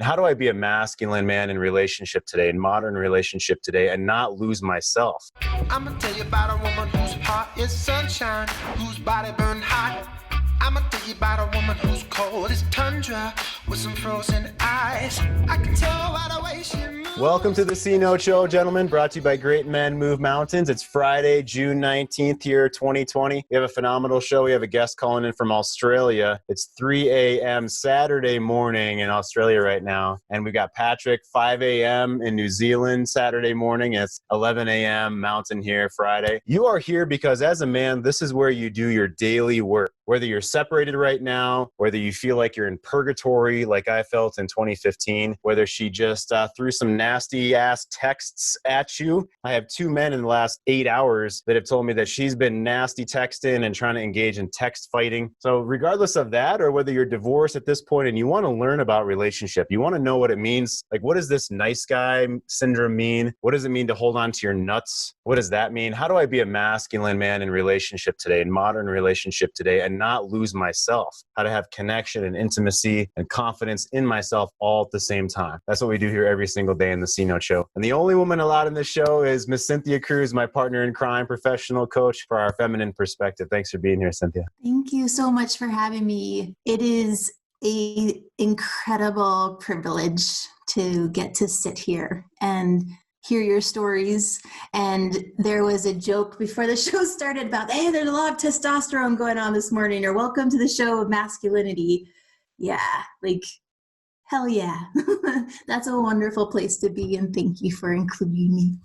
How do I be a masculine man in relationship today, in modern relationship today, and not lose myself? I'm gonna tell you about a woman whose heart is sunshine, whose body burned hot. I'm gonna tell you about a woman who's cold as tundra with some frozen eyes. I can tell by the way she moves. Welcome to the C Note Show, gentlemen, brought to you by Great Men Move Mountains. It's Friday, June 19th here, 2020. We have a phenomenal show. We have a guest calling in from Australia. It's 3 a.m. Saturday morning in Australia right now. And we got Patrick, 5 a.m. in New Zealand Saturday morning. It's 11 a.m. Mountain here Friday. You are here because as a man, this is where you do your daily work. Whether you're separated right now, whether you feel like you're in purgatory like I felt in 2015, whether she just threw some nasty ass texts at you. I have two men in the last 8 hours that have told me that she's been nasty texting and trying to engage in text fighting. So regardless of that, or whether you're divorced at this point and you want to learn about relationship, you want to know what it means. Like, what does this nice guy syndrome mean? What does it mean to hold on to your nuts? What does that mean? How do I be a masculine man in relationship today, in modern relationship today, and not lose myself? How to have connection and intimacy and confidence in myself all at the same time. That's what we do here every single day in the C Note Show. And the only woman allowed in this show is Miss Cynthia Cruz, my partner in crime, professional coach for our feminine perspective. Thanks for being here, Cynthia. Thank you so much for having me. It is an incredible privilege to get to sit here and hear your stories. And there was a joke before the show started about, hey, there's a lot of testosterone going on this morning, or welcome to the show of masculinity. Yeah, like, hell yeah. That's a wonderful place to be, and thank you for including me.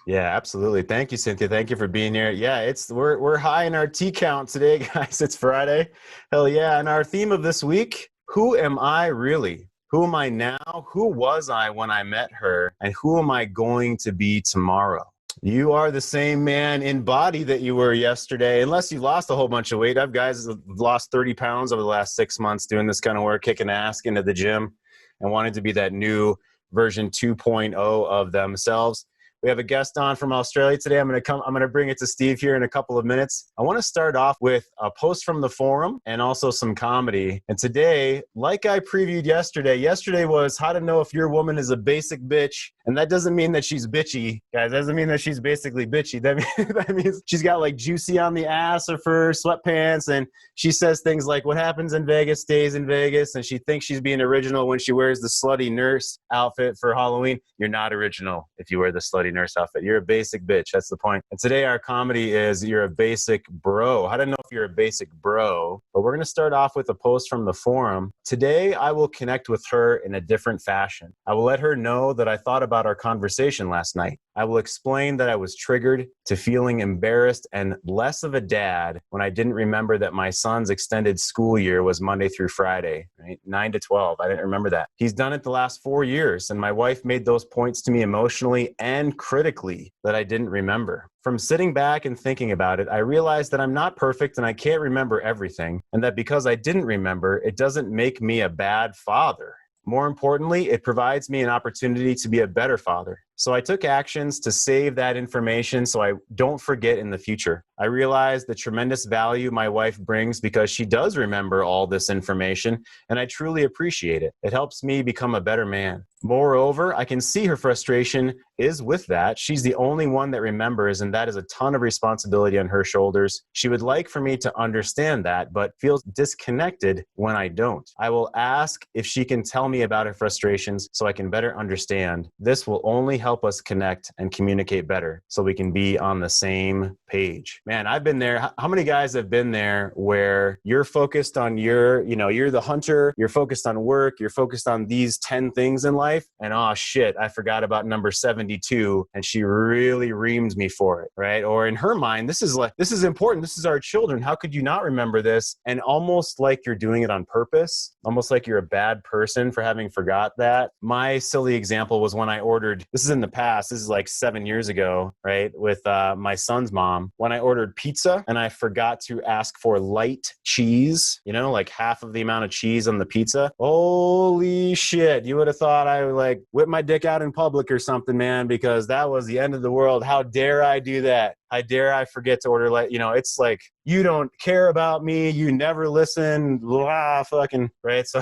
Yeah, absolutely. Thank you, Cynthia. Thank you for being here. Yeah, we're high in our T count today, guys. It's Friday. Hell yeah. And our theme of this week, who am I really? Who am I now? Who was I when I met her? And who am I going to be tomorrow? You are the same man in body that you were yesterday, unless you lost a whole bunch of weight. I've guys have lost 30 pounds over the last 6 months doing this kind of work, kicking ass into the gym and wanted to be that new version 2.0 of themselves. We have a guest on from Australia today. I'm going to bring it to Steve here in a couple of minutes. I want to start off with a post from the forum and also some comedy. And today, like I previewed yesterday was how to know if your woman is a basic bitch. And that doesn't mean that she's bitchy, guys. That doesn't mean that she's basically bitchy. That means she's got like juicy on the ass of her sweatpants. And she says things like, what happens in Vegas stays in Vegas. And she thinks she's being original when she wears the slutty nurse outfit for Halloween. You're not original if you wear the slutty nurse outfit. You're a basic bitch. That's the point. And today our comedy is you're a basic bro. How to know if you're a basic bro. But we're going to start off with a post from the forum. Today I will connect with her in a different fashion. I will let her know that I thought about our conversation last night. I will explain that I was triggered to feeling embarrassed and less of a dad when I didn't remember that my son's extended school year was Monday through Friday, right? 9 to 12. I didn't remember that. He's done it the last 4 years, and my wife made those points to me emotionally and critically that I didn't remember. From sitting back and thinking about it, I realized that I'm not perfect and I can't remember everything, and that because I didn't remember, it doesn't make me a bad father. More importantly, it provides me an opportunity to be a better father. So I took actions to save that information so I don't forget in the future. I realized the tremendous value my wife brings because she does remember all this information, and I truly appreciate it. It helps me become a better man. Moreover, I can see her frustration is with that. She's the only one that remembers, and that is a ton of responsibility on her shoulders. She would like for me to understand that, but feels disconnected when I don't. I will ask if she can tell me about her frustrations so I can better understand. This will only help us connect and communicate better so we can be on the same page. Man, I've been there. How many guys have been there where you're focused on you're the hunter, you're focused on work, you're focused on these 10 things in life, and oh shit, I forgot about number 72, and she really reamed me for it, right? Or in her mind, this is important. This is our children. How could you not remember this? And almost like you're doing it on purpose, almost like you're a bad person for having forgot that. My silly example was when I ordered, this is in the past, this is like 7 years ago, right? With my son's mom, when I ordered pizza and I forgot to ask for light cheese, like half of the amount of cheese on the pizza. Holy shit. You would have thought I would like whip my dick out in public or something, man, because that was the end of the world. How dare I do that? how dare I forget to order light? You know, it's like, you don't care about me. You never listen. Blah, fucking, right? So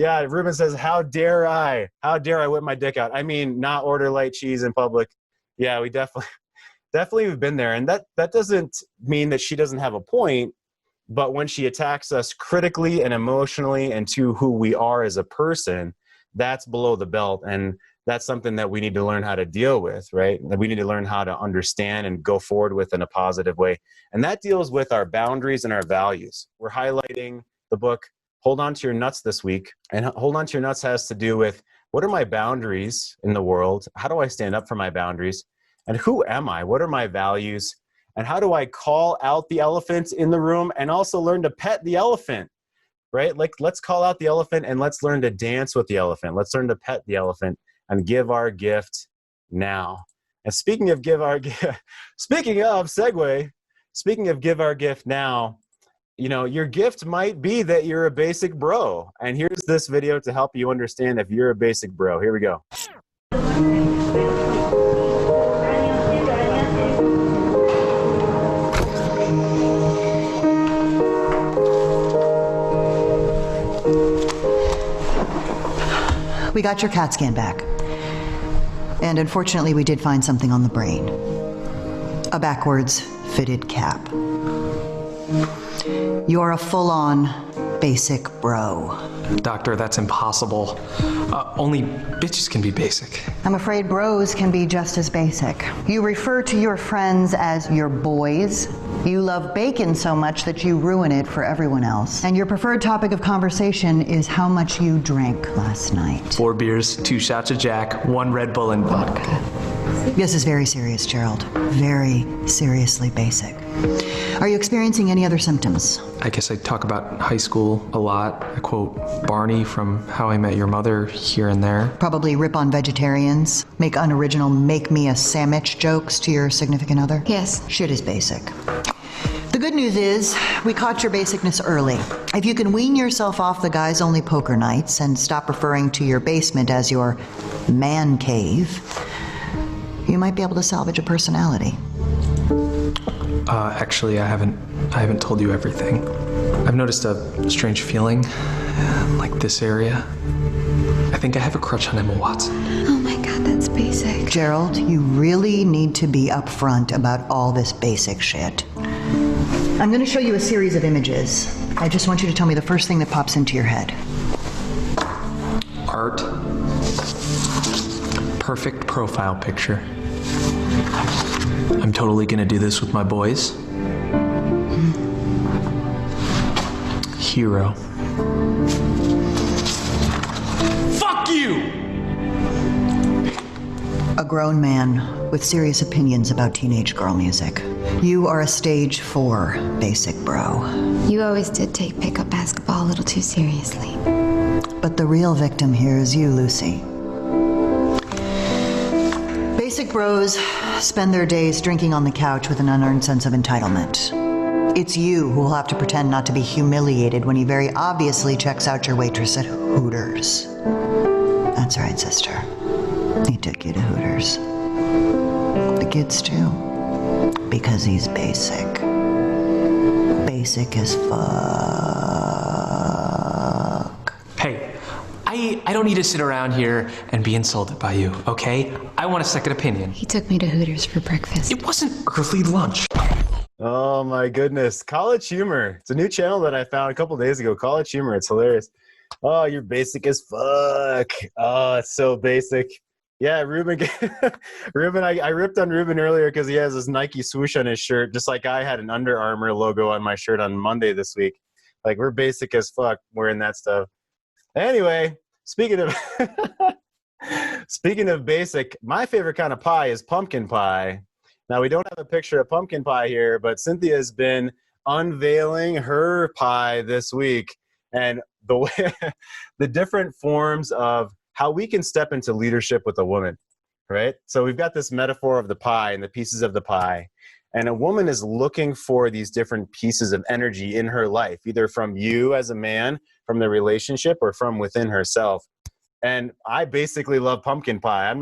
Ruben says, how dare I whip my dick out? I mean, not order light cheese in public. Yeah, we definitely have been there. And that doesn't mean that she doesn't have a point, but when she attacks us critically and emotionally and to who we are as a person, that's below the belt. And that's something that we need to learn how to deal with, right? That we need to learn how to understand and go forward with in a positive way. And that deals with our boundaries and our values. We're highlighting the book, Hold On to Your Nuts this week. And Hold On to Your Nuts has to do with, what are my boundaries in the world? How do I stand up for my boundaries? And who am I? What are my values? And how do I call out the elephant in the room and also learn to pet the elephant, right? Like, let's call out the elephant and let's learn to dance with the elephant. Let's learn to pet the elephant and give our gift now. And speaking of give our gift now, you know, your gift might be that you're a basic bro. And here's this video to help you understand if you're a basic bro. Here we go. We got your CAT scan back. And unfortunately, we did find something on the brain. A backwards fitted cap. You're a full-on basic bro. Doctor, that's impossible. Only bitches can be basic. I'm afraid bros can be just as basic. You refer to your friends as your boys. You love bacon so much that you ruin it for everyone else. And your preferred topic of conversation is how much you drank last night. 4 beers, 2 shots of Jack, 1 Red Bull, and vodka. This is very serious, Gerald. Very seriously basic. Are you experiencing any other symptoms? I guess I talk about high school a lot. I quote Barney from How I Met Your Mother here and there. Probably rip on vegetarians, make unoriginal make me a sandwich jokes to your significant other? Yes. Shit is basic. The good news is, we caught your basicness early. If you can wean yourself off the guys only poker nights and stop referring to your basement as your man cave, you might be able to salvage a personality. Actually, I haven't told you everything. I've noticed a strange feeling, like this area. I think I have a crush on Emma Watson. Oh my God, that's basic. Gerald, you really need to be upfront about all this basic shit. I'm going to show you a series of images. I just want you to tell me the first thing that pops into your head. Art. Perfect profile picture. I'm totally gonna do this with my boys. Hero. Fuck you! A grown man with serious opinions about teenage girl music. You are a stage 4 basic bro. You always did take pickup basketball a little too seriously. But the real victim here is you, Lucy. Basic bros spend their days drinking on the couch with an unearned sense of entitlement. It's you who will have to pretend not to be humiliated when he very obviously checks out your waitress at Hooters. That's right, sister. He took you to Hooters. The kids too. Because he's basic. Basic as fuck. Hey, I don't need to sit around here and be insulted by you, okay? I want a second opinion. He took me to Hooters for breakfast. It wasn't early lunch. Oh my goodness. College Humor. It's a new channel that I found a couple days ago. College Humor. It's hilarious. Oh, you're basic as fuck. Oh, it's so basic. Yeah, Ruben. Ruben, I ripped on Ruben earlier because he has this Nike swoosh on his shirt, just like I had an Under Armour logo on my shirt on Monday this week. Like, we're basic as fuck wearing that stuff. Anyway, speaking of basic, my favorite kind of pie is pumpkin pie. Now, we don't have a picture of pumpkin pie here, but Cynthia's been unveiling her pie this week, and the way, the different forms of how we can step into leadership with a woman, right? So we've got this metaphor of the pie and the pieces of the pie, and a woman is looking for these different pieces of energy in her life, either from you as a man, from the relationship, or from within herself. And I basically love pumpkin pie.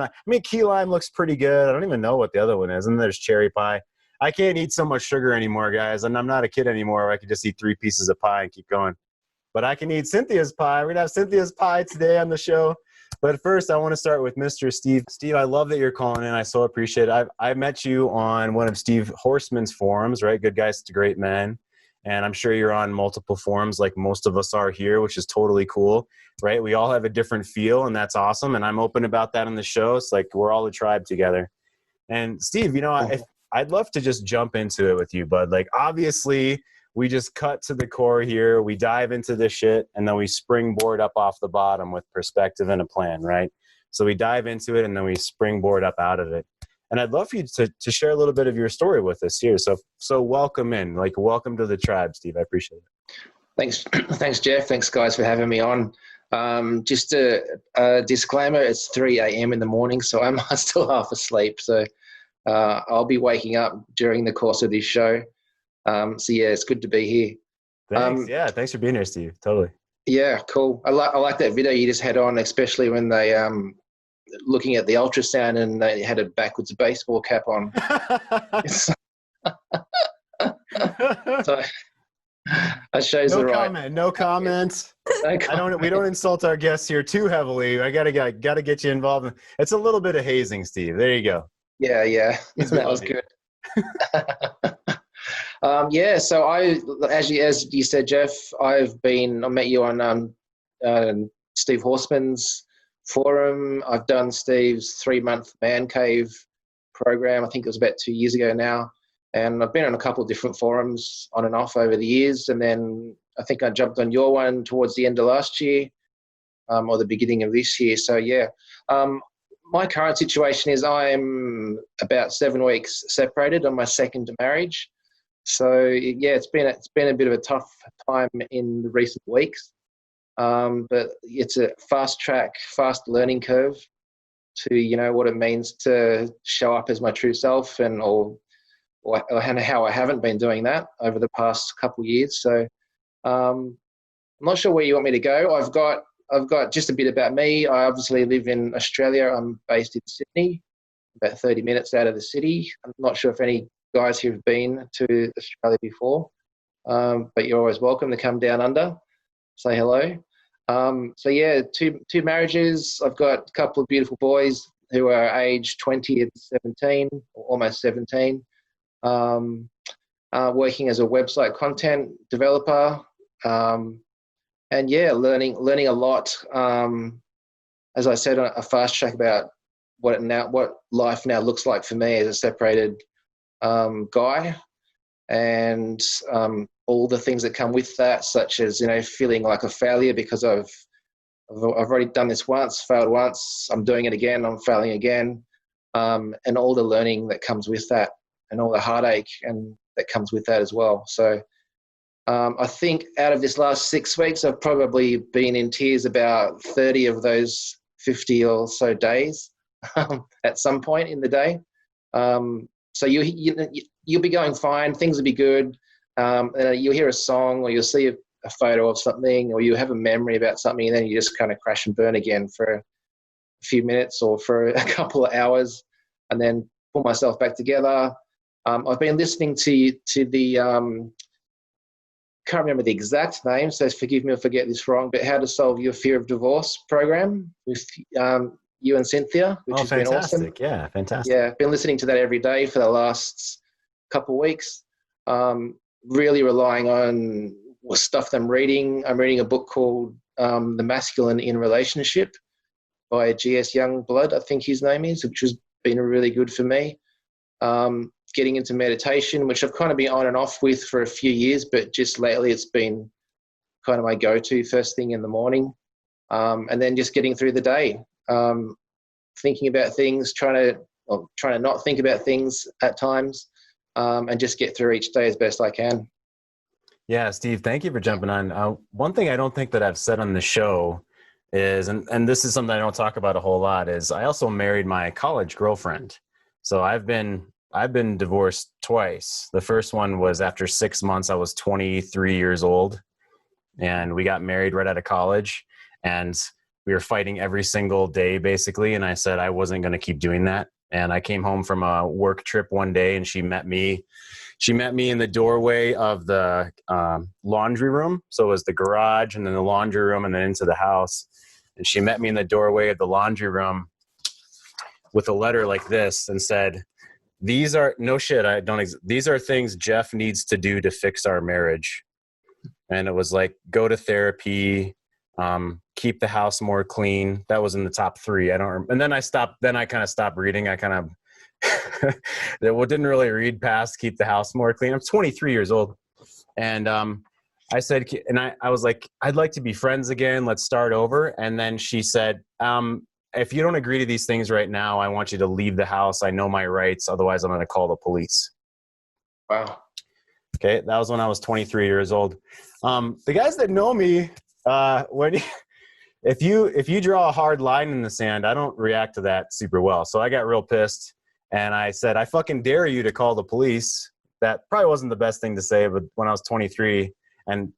Key lime looks pretty good. I don't even know what the other one is. And there's cherry pie. I can't eat so much sugar anymore, guys. And I'm not a kid anymore where I can just eat 3 pieces of pie and keep going. But I can eat Cynthia's pie. We're going to have Cynthia's pie today on the show. But first, I want to start with Mr. Steve. Steve, I love that you're calling in. I so appreciate it. I met you on one of Steve Horseman's forums, right? Good Guys to Great Men. And I'm sure you're on multiple forums like most of us are here, which is totally cool, right? We all have a different feel, and that's awesome. And I'm open about that on the show. It's like we're all a tribe together. And Steve, I'd love to just jump into it with you, bud. Like, obviously, we just cut to the core here. We dive into this shit, and then we springboard up off the bottom with perspective and a plan, right? So we dive into it, and then we springboard up out of it. And I'd love for you to share a little bit of your story with us here. So welcome in. Like, welcome to the tribe, Steve. I appreciate it. Thanks, Jeff. Thanks, guys, for having me on. Just a disclaimer, it's 3 a.m. in the morning, so I'm still half asleep. So I'll be waking up during the course of this show. So yeah, it's good to be here. Thanks. Thanks for being here, Steve. Totally. Yeah, cool. I like that video you just had on, especially when they looking at the ultrasound and they had a backwards baseball cap on. So that shows no the right. comment. No comments. No comment. We don't insult our guests here too heavily. I gotta get you involved. It's a little bit of hazing, Steve. There you go. Yeah. That was good. So as you said, Jeff, I met you on Steve Horseman's forum. I've done Steve's 3-month man cave program. I think it was about 2 years ago now. And I've been on a couple of different forums on and off over the years. And then I think I jumped on your one towards the end of last year or the beginning of this year. So yeah, my current situation is I'm about 7 weeks separated on my second marriage. So yeah, it's been a bit of a tough time in the recent weeks. But it's a fast learning curve to, what it means to show up as my true self or how I haven't been doing that over the past couple of years. So I'm not sure where you want me to go. I've got just a bit about me. I obviously live in Australia. I'm based in Sydney, about 30 minutes out of the city. I'm not sure if any guys here have been to Australia before, but you're always welcome to come down under, say hello. So yeah, two marriages. I've got a couple of beautiful boys who are aged 20 and 17, or almost 17. Working as a website content developer, and yeah, learning a lot. As I said, a fast track about what life now looks like for me as a separated guy, and all the things that come with that, such as feeling like a failure because I've already done this once, failed once, I'm doing it again, I'm failing again, and all the learning that comes with that, and all the heartache and that comes with that as well. So I think out of this last 6 weeks, I've probably been in tears about 30 of those 50 or so days at some point in the day. So you'll be going fine, things will be good. You'll hear a song, or you'll see a photo of something, or you have a memory about something, and then you just kind of crash and burn again for a few minutes or for a couple of hours, and then pull myself back together. I've been listening to the can't remember the exact name, so forgive me if I get this wrong, but How to Solve Your Fear of Divorce program with you and Cynthia, which has been awesome. Yeah, fantastic. Yeah, I've been listening to that every day for the last couple of weeks. Really relying on stuff that I'm reading. I'm reading a book called The Masculine in Relationship by G.S. Youngblood, I think his name is, which has been really good for me. Getting into meditation, which I've kind of been on and off with for a few years, but just lately it's been kind of my go-to first thing in the morning. And then just getting through the day, thinking about things, trying to not think about things at times, and just get through each day as best I can. Yeah, Steve, thank you for jumping on. One thing I don't think that I've said on the show is, and this is something I don't talk about a whole lot, is I also married my college girlfriend. So I've been divorced twice. The first one was after 6 months. I was 23 years old, and we got married right out of college, and we were fighting every single day basically. And I said I wasn't going to keep doing that. And I came home from a work trip one day, and she met me in the doorway of the laundry room. So it was the garage and then the laundry room and then into the house. And she met me in the doorway of the laundry room with a letter like this and said, these are these are things Jeff needs to do to fix our marriage. And it was like, go to therapy, keep the house more clean. That was in the top 3. And then I kind of stopped reading. I kind of didn't really read past keep the house more clean. I'm 23 years old. And I said, and I was like, I'd like to be friends again. Let's start over. And then she said, if you don't agree to these things right now, I want you to leave the house. I know my rights. Otherwise, I'm going to call the police. Wow. Okay. That was when I was 23 years old. The guys that know me, if you draw a hard line in the sand, I don't react to that super well. So I got real pissed and I said, I fucking dare you to call the police. That probably wasn't the best thing to say, but when I was 23 and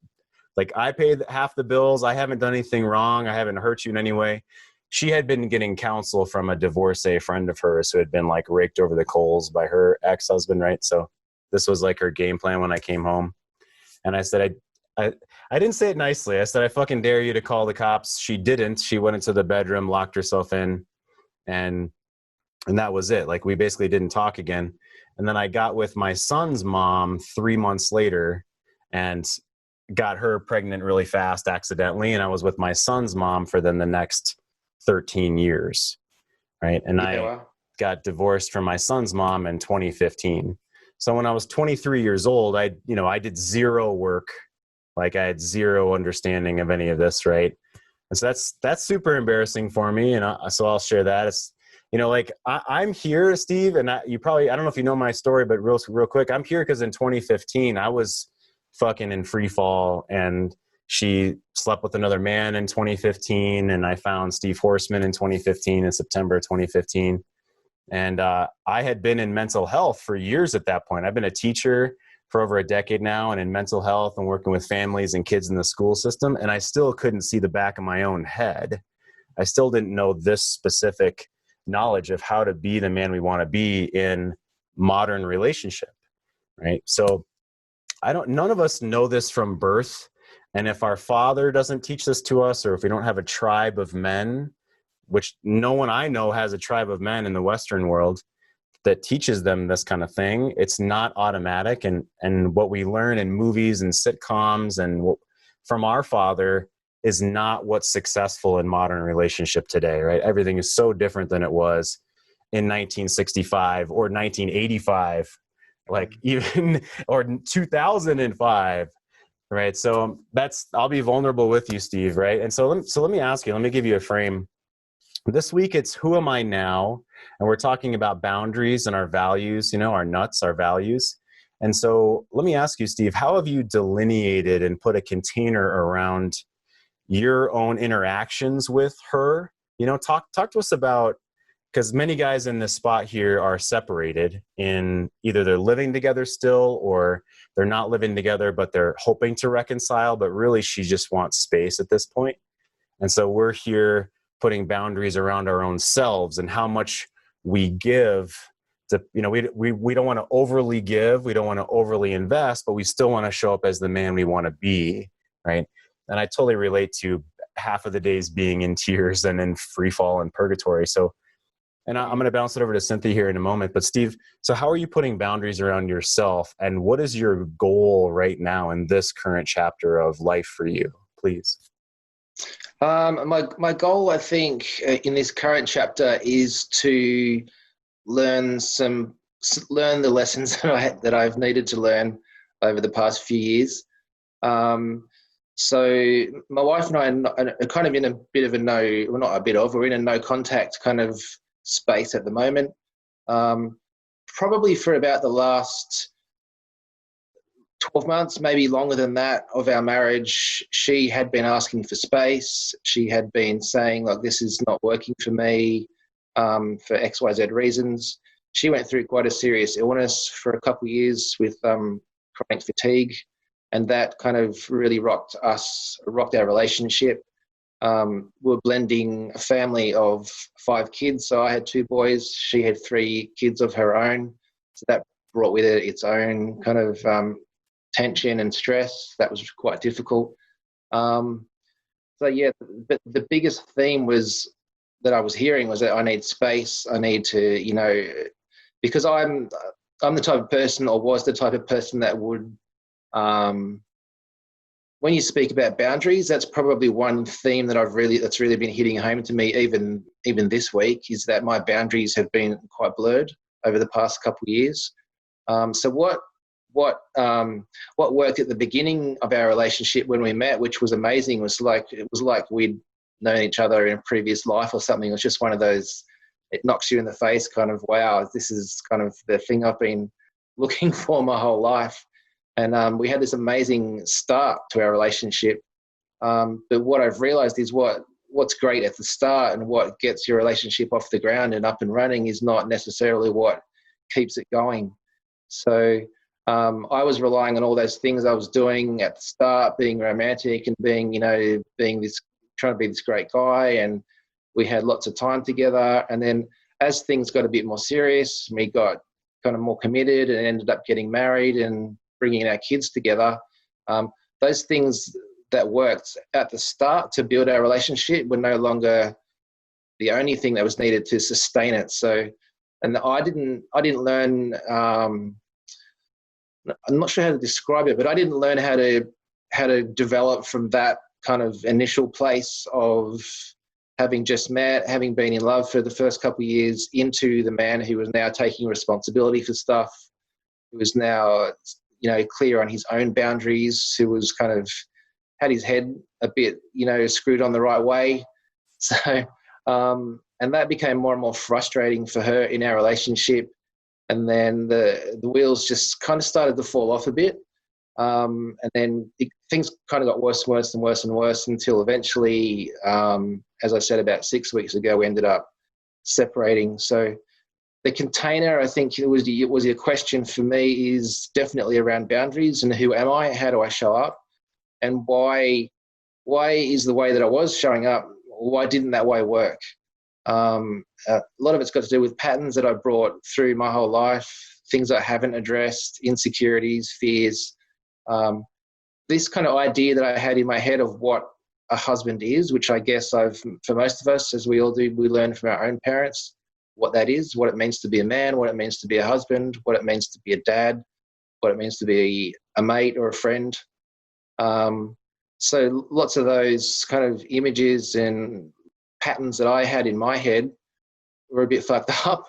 like I paid half the bills, I haven't done anything wrong. I haven't hurt you in any way. She had been getting counsel from a divorcee friend of hers who had been like raked over the coals by her ex-husband, right? So this was like her game plan when I came home. And I said, I didn't say it nicely. I said, I fucking dare you to call the cops. She didn't. She went into the bedroom, locked herself in, and that was it. Like we basically didn't talk again. And then I got with my son's mom 3 months later and got her pregnant really fast accidentally. And I was with my son's mom for then the next 13 years. Right. And I got divorced from my son's mom in 2015. So when I was 23 years old, I did zero work. Like I had zero understanding of any of this. Right. And so that's super embarrassing for me. And so I'll share that. It's, like I'm here, Steve, and I don't know if you know my story, but real quick, I'm here because in 2015, I was fucking in free fall and she slept with another man in 2015. And I found Steve Horseman in 2015, in September 2015. And I had been in mental health for years at that point. I've been a teacher for over a decade now and in mental health and working with families and kids in the school system. And I still couldn't see the back of my own head. I still didn't know this specific knowledge of how to be the man we want to be in modern relationship. Right. So none of us know this from birth. And if our father doesn't teach this to us, or if we don't have a tribe of men, which no one I know has a tribe of men in the Western world that teaches them this kind of thing, it's not automatic. And what we learn in movies and sitcoms and from our father is not what's successful in modern relationship today, right? Everything is so different than it was in 1965 or 1985, like even, or 2005, right? So I'll be vulnerable with you, Steve, right? And so let me ask you, let me give you a frame. This week it's who am I now? And we're talking about boundaries and our values, our nuts, our values. And so let me ask you, Steve, how have you delineated and put a container around your own interactions with her? Talk to us about, because many guys in this spot here are separated in either they're living together still or they're not living together, but they're hoping to reconcile, but really she just wants space at this point. And so we're here putting boundaries around our own selves and how much we give to, we don't want to overly give, we don't want to overly invest, but we still want to show up as the man we want to be, right? And I totally relate to half of the days being in tears and in free fall and purgatory. So, and I'm going to bounce it over to Cynthia here in a moment, but Steve, so how are you putting boundaries around yourself and what is your goal right now in this current chapter of life for you, please? My goal, I think, in this current chapter is to learn the lessons that I've needed to learn over the past few years. So my wife and I are kind of in a bit of we're in a no contact kind of space at the moment. Probably for about the last 12 months, maybe longer than that, of our marriage, she had been asking for space. She had been saying, like, this is not working for me for XYZ reasons. She went through quite a serious illness for a couple of years with chronic fatigue. And that kind of really rocked our relationship. we're blending a family of 5 kids. So I had 2 boys. She had 3 kids of her own. So that brought with it its own kind of tension and stress. That was quite difficult. So yeah, but the biggest theme was that I was hearing was that I need space. I need to, you know, because I'm the type of person, or was the type of person that would, when you speak about boundaries, that's probably one theme that that's really been hitting home to me even this week, is that my boundaries have been quite blurred over the past couple of years. So what worked at the beginning of our relationship when we met, which was amazing, was it was like we'd known each other in a previous life or something. It was just one of those, it knocks you in the face kind of, wow, this is kind of the thing I've been looking for my whole life. And we had this amazing start to our relationship. But what I've realized is what's great at the start and what gets your relationship off the ground and up and running is not necessarily what keeps it going. So I was relying on all those things I was doing at the start, being romantic and trying to be this great guy. And we had lots of time together. And then as things got a bit more serious, we got kind of more committed and ended up getting married and bringing our kids together. Those things that worked at the start to build our relationship were no longer the only thing that was needed to sustain it. So, and I didn't learn, I'm not sure how to describe it, but I didn't learn how to develop from that kind of initial place of having just met, having been in love for the first couple of years, into the man who was now taking responsibility for stuff, who was now, you know, clear on his own boundaries, who was kind of had his head a bit, you know, screwed on the right way. So, and that became more and more frustrating for her in our relationship. And then the wheels just kind of started to fall off a bit. And then things kind of got worse and worse and worse and worse until eventually, as I said, about 6 weeks ago, we ended up separating. So the container, I think it was your question for me, is definitely around boundaries and who am I, how do I show up, and why is the way that I was showing up, why didn't that way work? A lot of it's got to do with patterns that I brought through my whole life, things I haven't addressed, insecurities, fears. This kind of idea that I had in my head of what a husband is, which I guess for most of us, as we all do, we learn from our own parents what that is, what it means to be a man, what it means to be a husband, what it means to be a dad, what it means to be a mate or a friend. So lots of those kind of images and patterns that I had in my head were a bit fucked up.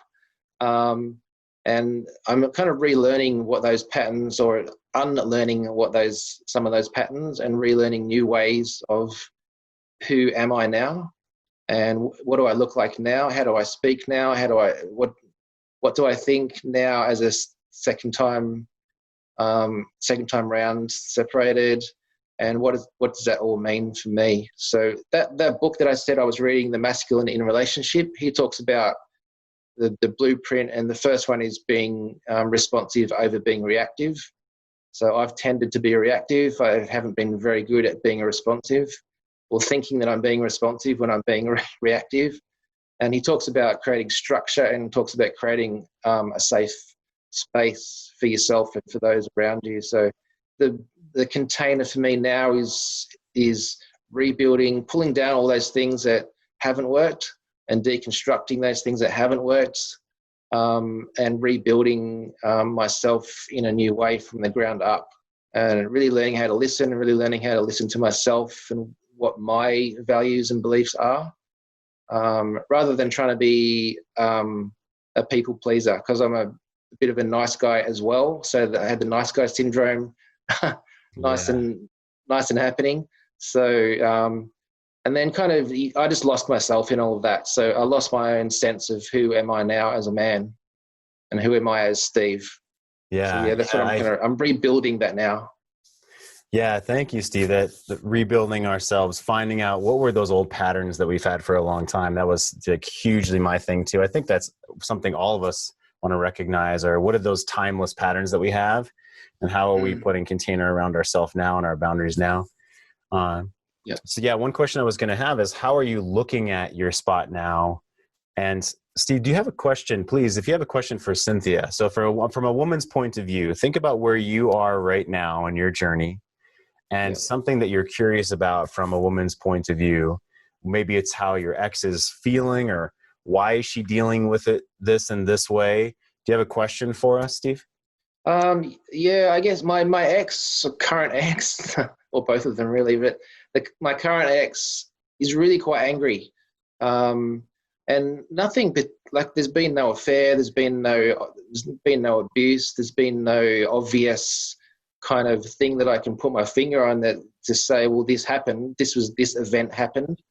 And I'm kind of relearning what those patterns, or unlearning some of those patterns, and relearning new ways of who am I now, and what do I look like now? How do I speak now? What do I think now as a second time round separated? And what does that all mean for me? So that book that I said I was reading, The Masculine in a Relationship, he talks about the blueprint, and the first one is being responsive over being reactive. So I've tended to be reactive. I haven't been very good at being responsive, or thinking that I'm being responsive when I'm being reactive. And he talks about creating structure, and talks about creating a safe space for yourself and for those around you. So the container for me now is rebuilding, pulling down all those things that haven't worked, and deconstructing those things that haven't worked, and rebuilding myself in a new way from the ground up, and really learning how to listen, and really learning how to listen to myself and what my values and beliefs are, rather than trying to be a people pleaser, because I'm a bit of a nice guy as well. So that I had the nice guy syndrome, nice and happening. So, and then kind of, I just lost myself in all of that. So I lost my own sense of who am I now as a man, and who am I as Steve. Yeah. So yeah, that's what I'm rebuilding that now. Yeah, thank you, Steve. That rebuilding ourselves, finding out what were those old patterns that we've had for a long time. That was like hugely my thing too. I think that's something all of us want to recognize, or what are those timeless patterns that we have, and how are we putting container around ourselves now and our boundaries now. Yeah. So yeah, one question I was going to have is, how are you looking at your spot now? And Steve, do you have a question, please? If you have a question for Cynthia, so from a woman's point of view, think about where you are right now in your journey, and something that you're curious about from a woman's point of view. Maybe it's how your ex is feeling, or why is she dealing with it this and this way. Do you have a question for us, Steve? Yeah, I guess my ex, or current ex, or both of them really, but my current ex is really quite angry. And nothing but, like, there's been no affair, there's been no abuse, there's been no obvious kind of thing that I can put my finger on that to say, well, this happened, this event happened.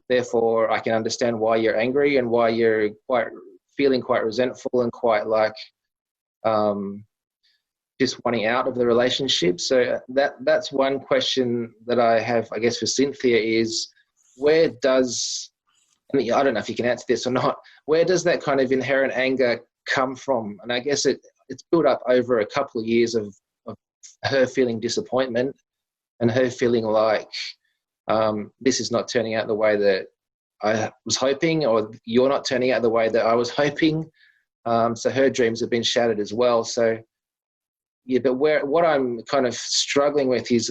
Therefore, I can understand why you're angry and why you're feeling quite resentful and quite like just wanting out of the relationship. So that's one question that I have, I guess, for Cynthia is, where does, and I don't know if you can answer this or not, where does that kind of inherent anger come from? And I guess it's built up over a couple of years of her feeling disappointment and her feeling like this is not turning out the way that I was hoping, or you're not turning out the way that I was hoping. So her dreams have been shattered as well. So yeah, but what I'm kind of struggling with is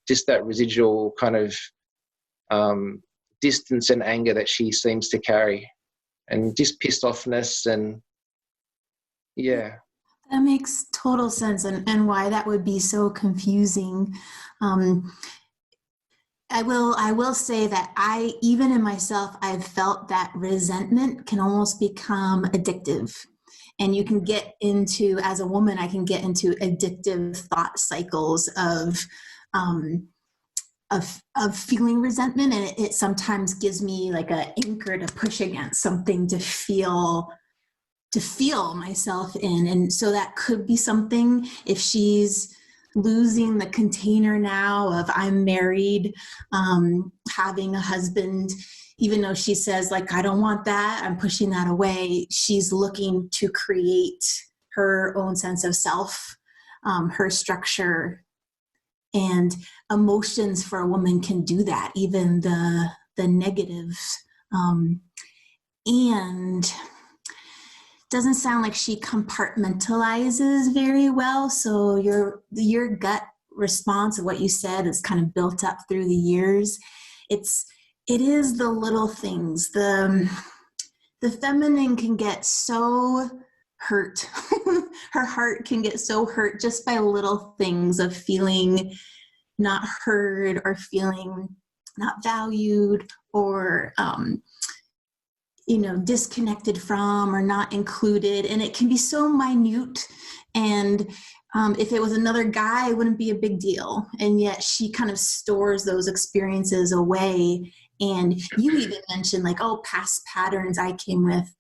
just that residual kind of distance and anger that she seems to carry, and just pissed offness, and yeah. That makes total sense, and why that would be so confusing. I will say that even in myself, I've felt that resentment can almost become addictive. And you can get into, as a woman, I can get into addictive thought cycles of feeling resentment. And it sometimes gives me like an anchor to push against, something to feel myself in. And so that could be something, if she's losing the container now of I'm married, having a husband, even though she says, like, I don't want that, I'm pushing that away, she's looking to create her own sense of self, her structure. And emotions for a woman can do that, even the negatives. And doesn't sound like she compartmentalizes very well. So your gut response of what you said is kind of built up through the years. It is the little things. The feminine can get so hurt. Her heart can get so hurt just by little things of feeling not heard, or feeling not valued, or disconnected from, or not included. And it can be so minute. And if it was another guy, it wouldn't be a big deal. And yet she kind of stores those experiences away. And you even mentioned, like, past patterns I came with.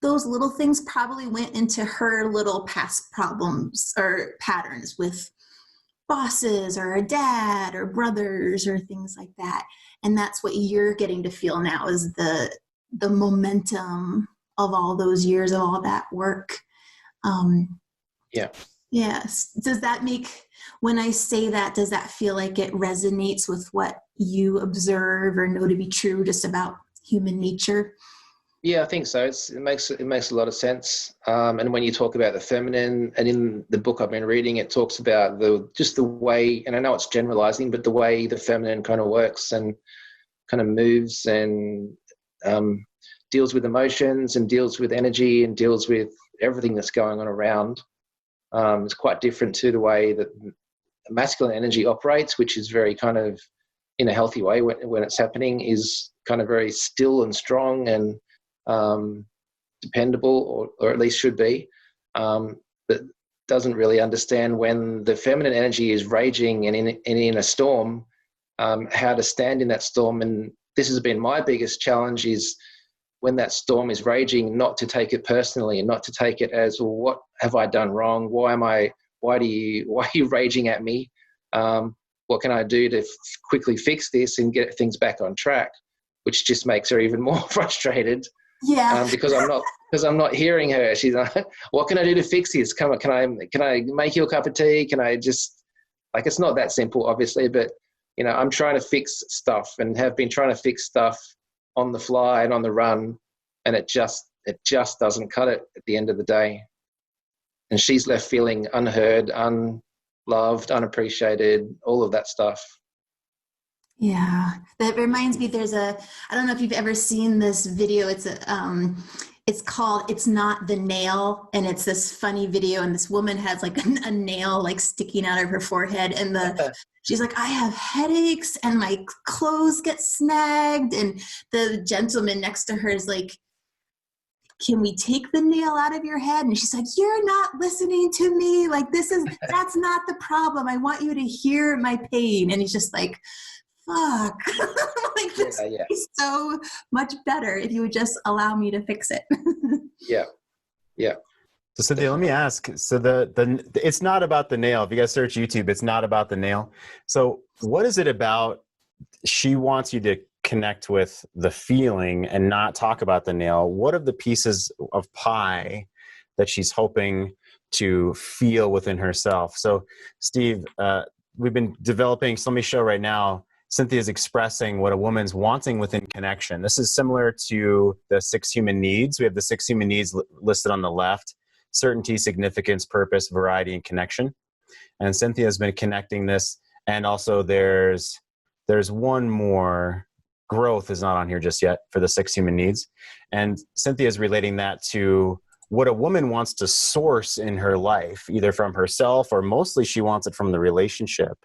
Those little things probably went into her little past problems or patterns with bosses, or a dad, or brothers, or things like that. And that's what you're getting to feel now, is the momentum of all those years of all that work. Yes. Does that when I say that, does that feel like it resonates with what you observe or know to be true just about human nature? Yeah, I think so. It makes a lot of sense. And when you talk about the feminine, and in the book I've been reading, it talks about the way, and I know it's generalizing, but the way the feminine kind of works and kind of moves and deals with emotions and deals with energy and deals with everything that's going on around. It's quite different to the way that masculine energy operates, which is very kind of, in a healthy way when it's happening, is kind of very still and strong and dependable, or at least should be, but doesn't really understand when the feminine energy is raging and in a storm, how to stand in that storm. And this has been my biggest challenge, is when that storm is raging, not to take it personally and not to take it as, well, what have I done wrong? Why are you raging at me? What can I do to quickly fix this and get things back on track? Which just makes her even more frustrated. Yeah. Because I'm not hearing her. She's like, what can I do to fix this? Come on, can I make you a cup of tea? Can I just, like, it's not that simple, obviously, but I'm trying to fix stuff and have been trying to fix stuff on the fly and on the run, and it just doesn't cut it at the end of the day. And she's left feeling unheard, unloved, unappreciated, all of that stuff. Yeah, that reminds me, I don't know if you've ever seen this video. It's called It's Not the Nail, and it's this funny video, and this woman has like a nail like sticking out of her forehead, and she's like, I have headaches and my clothes get snagged, and the gentleman next to her is like, can we take the nail out of your head? And she's like, you're not listening to me. Like, that's not the problem. I want you to hear my pain. And he's just like, fuck. Like, this is so much better if you would just allow me to fix it. Yeah. So Cynthia, let me ask. So it's not about the nail. If you guys search YouTube, it's not about the nail. So what is it about? She wants you to connect with the feeling and not talk about the nail. What are the pieces of pie that she's hoping to feel within herself? So Steve, we've been developing, so let me show right now, Cynthia's expressing what a woman's wanting within connection. This is similar to the 6 human needs. We have the 6 human needs listed on the left: certainty, significance, purpose, variety, and connection. And Cynthia's been connecting this. And also there's one more. Growth is not on here just yet for the 6 human needs. And Cynthia is relating that to what a woman wants to source in her life, either from herself or mostly she wants it from the relationship.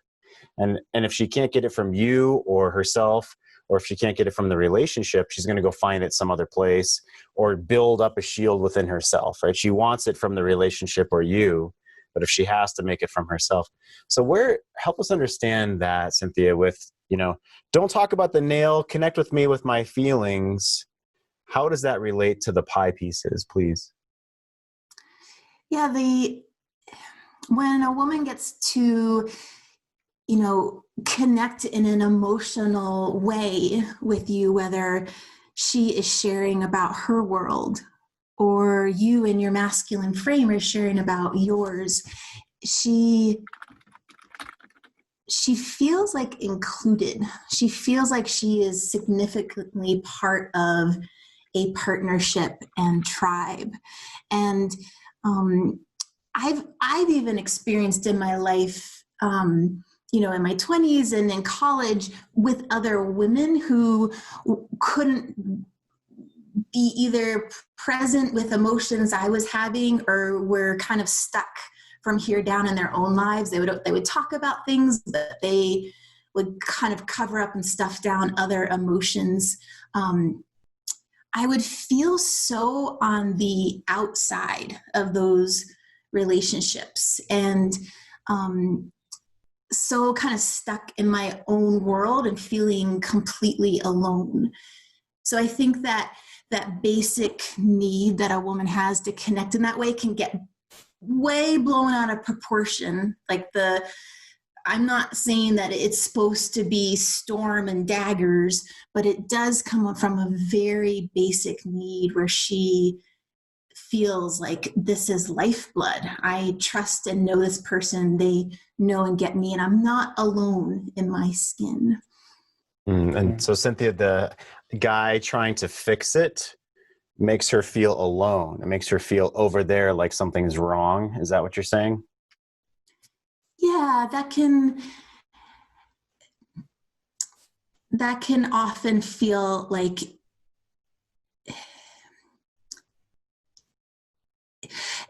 And if she can't get it from you or herself, or if she can't get it from the relationship, she's going to go find it some other place or build up a shield within herself, right? She wants it from the relationship or you, but if she has to make it from herself. So help us understand that, Cynthia, with, don't talk about the nail, connect with me with my feelings. How does that relate to the pie pieces, please? Yeah, when a woman gets to, connect in an emotional way with you, whether she is sharing about her world or you in your masculine frame are sharing about yours, she feels like included. She feels like she is significantly part of a partnership and tribe. And I've even experienced in my life, in my 20s and in college, with other women who couldn't be either present with emotions I was having or were kind of stuck from here down in their own lives. They would talk about things, but they would kind of cover up and stuff down other emotions. I would feel so on the outside of those relationships and so kind of stuck in my own world and feeling completely alone. So I think that basic need that a woman has to connect in that way can get way blown out of proportion. I'm not saying that it's supposed to be storm and daggers, but it does come from a very basic need where she feels like this is lifeblood. I trust and know this person. They know and get me, and I'm not alone in my skin. And so Cynthia, the guy trying to fix it makes her feel alone. It makes her feel over there like something's wrong. Is that what you're saying? Yeah, that can often feel like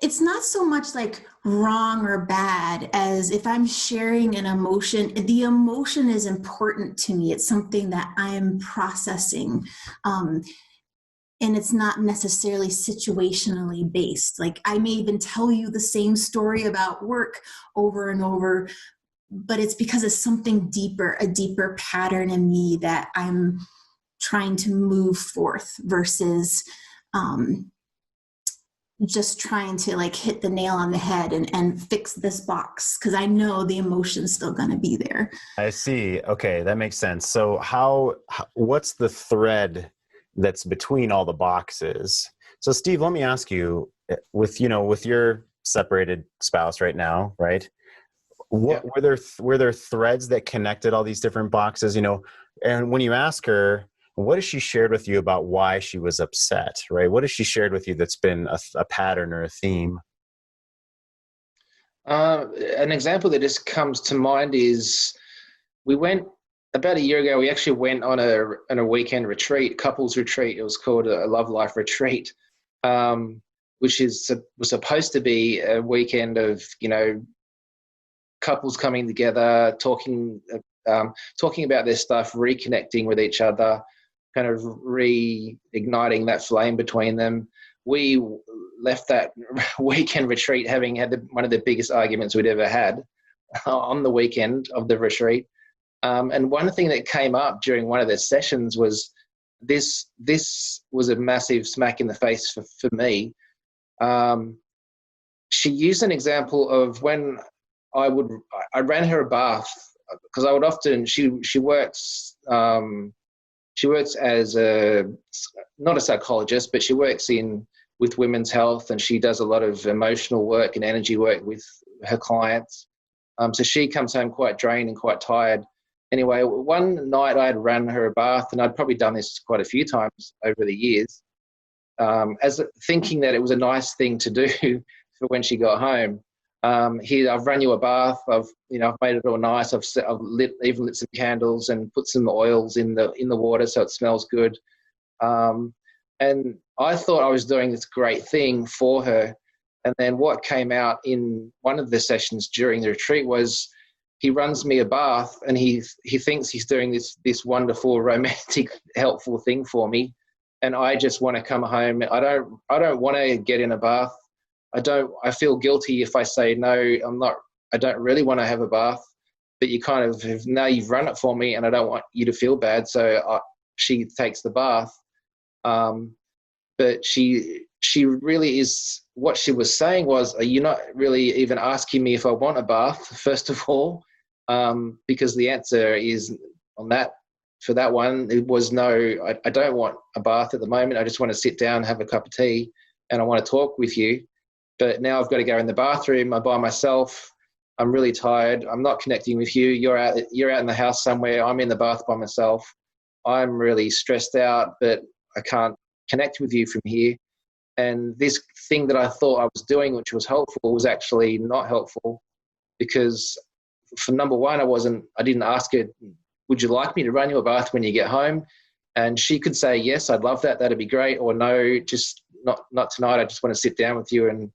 it's not so much like wrong or bad as if I'm sharing an emotion, the emotion is important to me. It's something that I'm processing. And it's not necessarily situationally based. Like I may even tell you the same story about work over and over, but it's because of something deeper, a deeper pattern in me that I'm trying to move forth versus just trying to like hit the nail on the head and fix this box because I know the emotion's still going to be there. I see. Okay, that makes sense. So what's the thread that's between all the boxes? So Steve, let me ask you, with your separated spouse right now, right? What were there threads that connected all these different boxes, and when you ask her, what has she shared with you about why she was upset, right? What has she shared with you that's been a pattern or a theme? An example that just comes to mind is we went about a year ago. We actually went on a weekend retreat, couples retreat. It was called a Love Life retreat, which was supposed to be a weekend of couples coming together, talking about their stuff, reconnecting with each other, kind of reigniting that flame between them. We left that weekend retreat having had one of the biggest arguments we'd ever had on the weekend of the retreat. And one thing that came up during one of the sessions was this was a massive smack in the face for me. She used an example of when I ran her a bath, because I would often, she works as not a psychologist, but she works with women's health, and she does a lot of emotional work and energy work with her clients. So she comes home quite drained and quite tired. Anyway, one night I had run her a bath, and I'd probably done this quite a few times over the years, as thinking that it was a nice thing to do for when she got home. I've run you a bath. I've made it all nice. I've even lit some candles and put some oils in the water so it smells good. And I thought I was doing this great thing for her. And then what came out in one of the sessions during the retreat was he runs me a bath, and he thinks he's doing this wonderful, romantic, helpful thing for me. And I just want to come home. I don't want to get in a bath. I feel guilty if I say, no, I don't really want to have a bath, but you kind of now you've run it for me, and I don't want you to feel bad. So she takes the bath. But she really is, what she was saying was, are you not really even asking me if I want a bath, first of all? Because the answer is on that, for that one, it was no, I don't want a bath at the moment. I just want to sit down, have a cup of tea, and I want to talk with you. But now I've got to go in the bathroom. I'm by myself. I'm really tired. I'm not connecting with you. You're out in the house somewhere. I'm in the bath by myself. I'm really stressed out, but I can't connect with you from here. And this thing that I thought I was doing, which was helpful, was actually not helpful, because for number one, I didn't ask her, would you like me to run you a bath when you get home? And she could say, yes, I'd love that. That'd be great. Or no, just not tonight. I just want to sit down with you and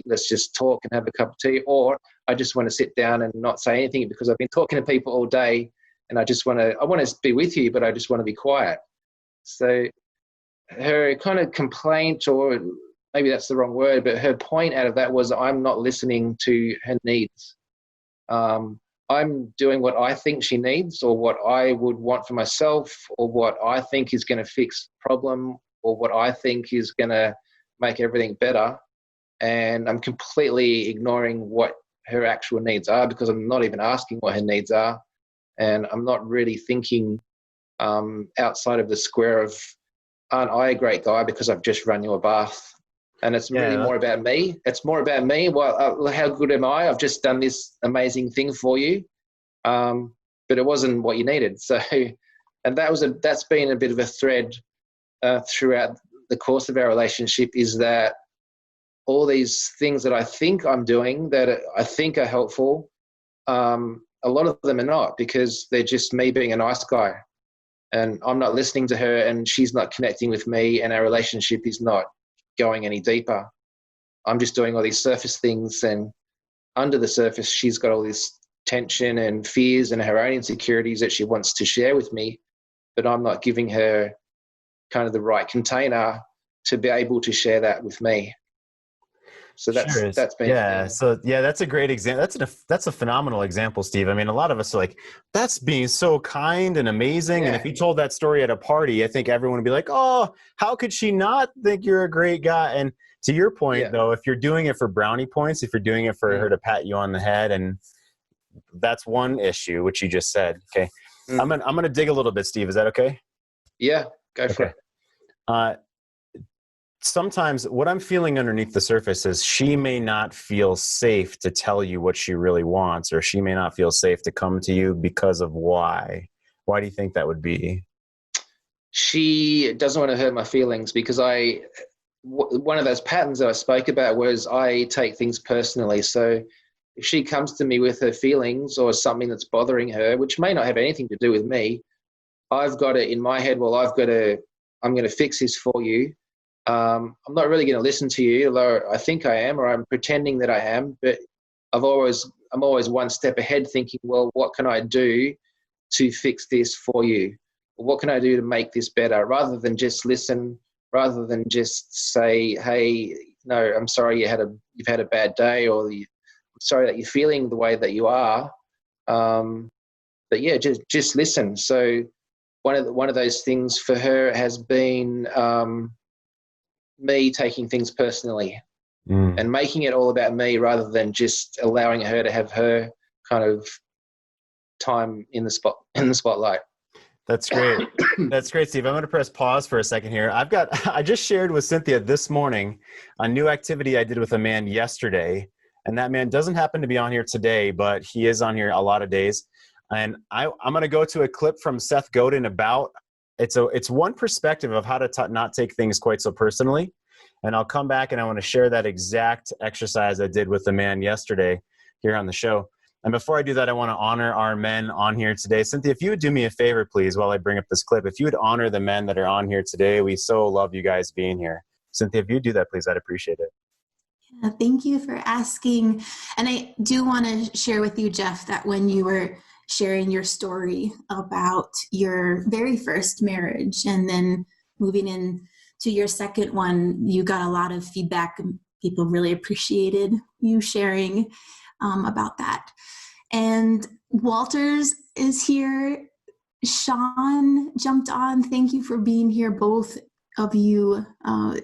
let's just talk and have a cup of tea. Or I just want to sit down and not say anything because I've been talking to people all day, and I want to be with you, but I just want to be quiet. So her kind of complaint, or maybe that's the wrong word, but her point out of that was, I'm not listening to her needs. I'm doing what I think she needs, or what I would want for myself, or what I think is going to fix the problem, or what I think is going to make everything better. And I'm completely ignoring what her actual needs are, because I'm not even asking what her needs are. And I'm not really thinking outside of the square of, aren't I a great guy because I've just run you a bath? And it's really more about me. It's more about me. Well, how good am I? I've just done this amazing thing for you, but it wasn't what you needed. So, and that's been a bit of a thread throughout the course of our relationship, is that all these things that I think I'm doing that I think are helpful, a lot of them are not, because they're just me being a nice guy, and I'm not listening to her, and she's not connecting with me, and our relationship is not going any deeper. I'm just doing all these surface things, and under the surface she's got all this tension and fears and her own insecurities that she wants to share with me, but I'm not giving her kind of the right container to be able to share that with me. So that's been that's a great example. That's a phenomenal example, Steve. I mean, a lot of us are like, that's being so kind and amazing. Yeah. And if you told that story at a party, I think everyone would be like, oh, how could she not think you're a great guy? And to your point, though, if you're doing it for brownie points, if you're doing it for her to pat you on the head, and that's one issue, which you just said. Okay. I'm gonna dig a little bit, Steve. Is that okay? Yeah, go for it. sometimes what I'm feeling underneath the surface is she may not feel safe to tell you what she really wants, or she may not feel safe to come to you because of why. Why do you think that would be? She doesn't want to hurt my feelings because one of those patterns that I spoke about was I take things personally. So if she comes to me with her feelings or something that's bothering her, which may not have anything to do with me, I've got it in my head, well, I'm going to fix this for you. I'm not really going to listen to you, although I think I am, or I'm pretending that I am, but I'm always one step ahead thinking, well, what can I do to fix this for you? What can I do to make this better? Rather than just listen, rather than just say, hey, no, I'm sorry you've had a bad day, or I'm sorry that you're feeling the way that you are. But yeah, just listen. So one of those things for her has been me taking things personally and making it all about me rather than just allowing her to have her kind of time in the spotlight. That's great. That's great, Steve. I'm going to press pause for a second here. I just shared with Cynthia this morning a new activity I did with a man yesterday, and that man doesn't happen to be on here today, but he is on here a lot of days. And I'm going to go to a clip from Seth Godin about it's one perspective of how to not take things quite so personally. And I'll come back and I want to share that exact exercise I did with the man yesterday here on the show. And before I do that, I want to honor our men on here today. Cynthia, if you would do me a favor, please, while I bring up this clip, if you would honor the men that are on here today. We so love you guys being here. Cynthia, if you do that, please, I'd appreciate it. Yeah, thank you for asking. And I do want to share with you, Jeff, that when you were sharing your story about your very first marriage and then moving in to your second one, you got a lot of feedback. People really appreciated you sharing about that. And Walters is here. Sean jumped on. Thank you for being here, both of you.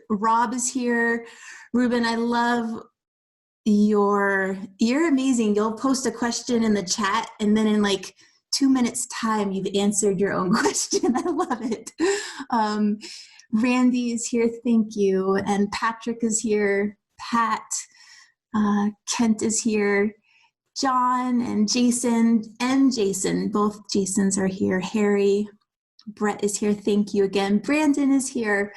Rob is here. Ruben, I love you're amazing. You'll post a question in the chat and then in like 2 minutes time, you've answered your own question. I love it. Randy is here. Thank you. And Patrick is here. Pat, Kent is here. John and Jason, both Jasons are here. Harry, Brett is here. Thank you again. Brandon is here.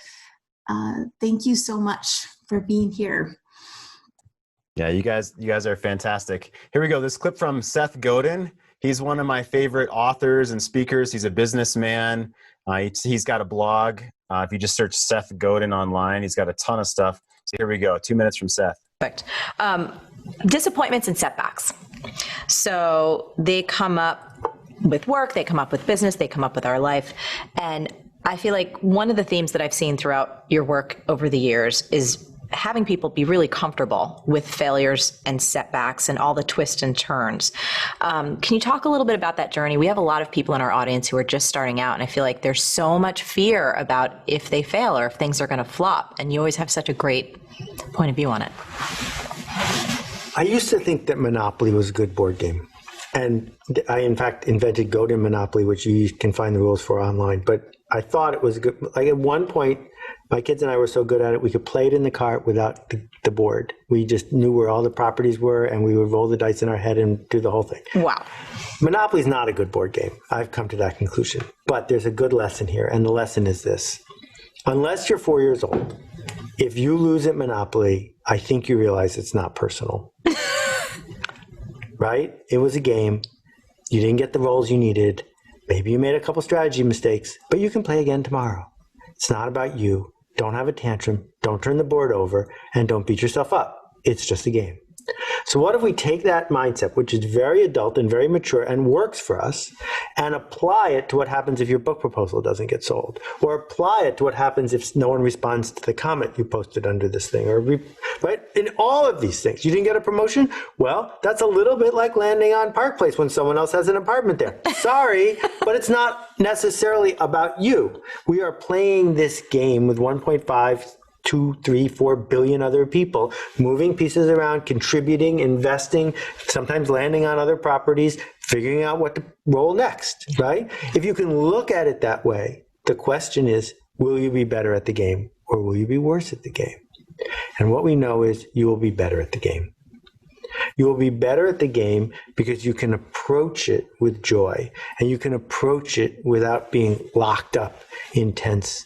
Thank you so much for being here. Yeah, you guys are fantastic. Here we go. This clip from Seth Godin. He's one of my favorite authors and speakers. He's a businessman. He's got a blog. If you just search Seth Godin online, he's got a ton of stuff. So here we go. 2 minutes from Seth. Perfect. Disappointments and setbacks. So they come up with work, they come up with business, they come up with our life. And I feel like one of the themes that I've seen throughout your work over the years is having people be really comfortable with failures and setbacks and all the twists and turns. Can you talk a little bit about that journey? We have a lot of people in our audience who are just starting out, and I feel like there's so much fear about if they fail or if things are going to flop, and you always have such a great point of view on it. I used to think that Monopoly was a good board game. And I, in fact, invented Godin Monopoly, which you can find the rules for online. But I thought it was good. Like at one point, my kids and I were so good at it, we could play it in the cart without the board. We just knew where all the properties were, and we would roll the dice in our head and do the whole thing. Wow. Monopoly is not a good board game. I've come to that conclusion. But there's a good lesson here, and the lesson is this. Unless you're 4 years old, if you lose at Monopoly, I think you realize it's not personal. Right? It was a game. You didn't get the rolls you needed. Maybe you made a couple strategy mistakes, but you can play again tomorrow. It's not about you. Don't have a tantrum. Don't turn the board over, and don't beat yourself up. It's just a game. So what if we take that mindset, which is very adult and very mature and works for us, and apply it to what happens if your book proposal doesn't get sold, or apply it to what happens if no one responds to the comment you posted under this thing, or right? In all of these things, you didn't get a promotion? Well, that's a little bit like landing on Park Place when someone else has an apartment there. Sorry, but it's not necessarily about you. We are playing this game with 1.5 2, 3, 4 billion other people, moving pieces around, contributing, investing, sometimes landing on other properties, figuring out what to roll next, right? If you can look at it that way, the question is, will you be better at the game? or will you be worse at the game? And what we know is you will be better at the game. You will be better at the game because you can approach it with joy, and you can approach it without being locked up in tense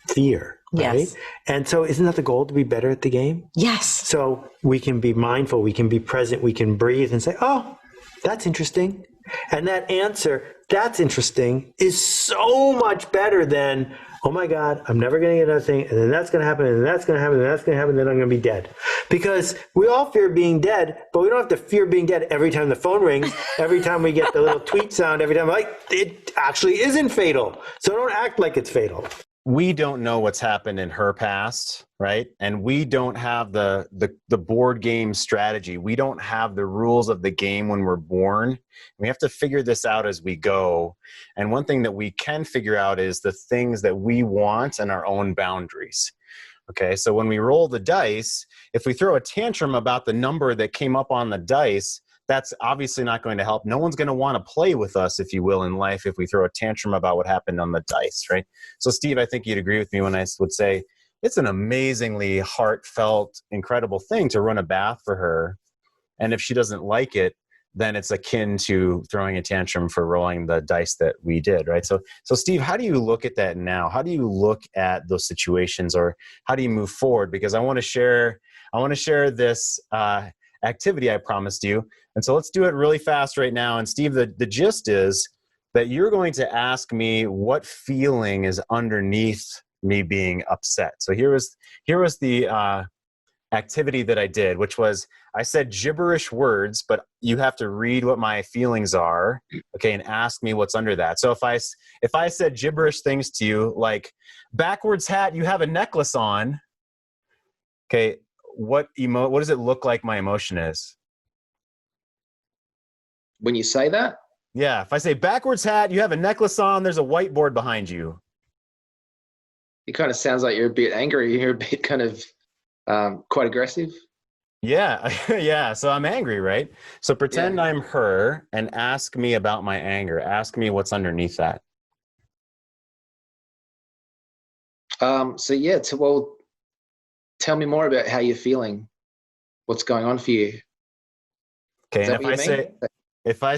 fear. Right? Yes. And so isn't that the goal, to be better at the game? Yes. So we can be mindful, we can be present, we can breathe and say, oh, that's interesting. And that answer, that's interesting, is so much better than, oh my God, I'm never going to get another thing, and then that's going to happen, and then that's going to happen, and that's going to happen, then I'm going to be dead. Because we all fear being dead, but we don't have to fear being dead every time the phone rings, every time we get the little tweet sound, every time, like, it actually isn't fatal. So don't act like it's fatal. We don't know what's happened in her past, right? And we don't have the board game strategy. We don't have the rules of the game when we're born. We have to figure this out as we go. And one thing that we can figure out is the things that we want and our own boundaries. Okay, so when we roll the dice, if we throw a tantrum about the number that came up on the dice, that's obviously not going to help. No one's going to want to play with us, if you will, in life if we throw a tantrum about what happened on the dice, right? So, Steve, I think you'd agree with me when I would say it's an amazingly heartfelt, incredible thing to run a bath for her. And if she doesn't like it, then it's akin to throwing a tantrum for rolling the dice that we did, right? So Steve, how do you look at that now? How do you look at those situations, or how do you move forward? Because I want to share this activity I promised you. And so let's do it really fast right now. And Steve, the gist is that you're going to ask me what feeling is underneath me being upset. So here was the activity that I did, which was I said gibberish words, but you have to read what my feelings are, okay, and ask me what's under that. So if I said gibberish things to you, like backwards hat, you have a necklace on, okay, what does it look like my emotion is? When you say that? Yeah, if I say backwards hat, you have a necklace on, there's a whiteboard behind you. It kind of sounds like you're a bit angry. You're a bit kind of quite aggressive. Yeah, yeah. So I'm angry, right? So pretend I'm her and ask me about my anger. Ask me what's underneath that. Well, tell me more about how you're feeling. What's going on for you? Okay, and if I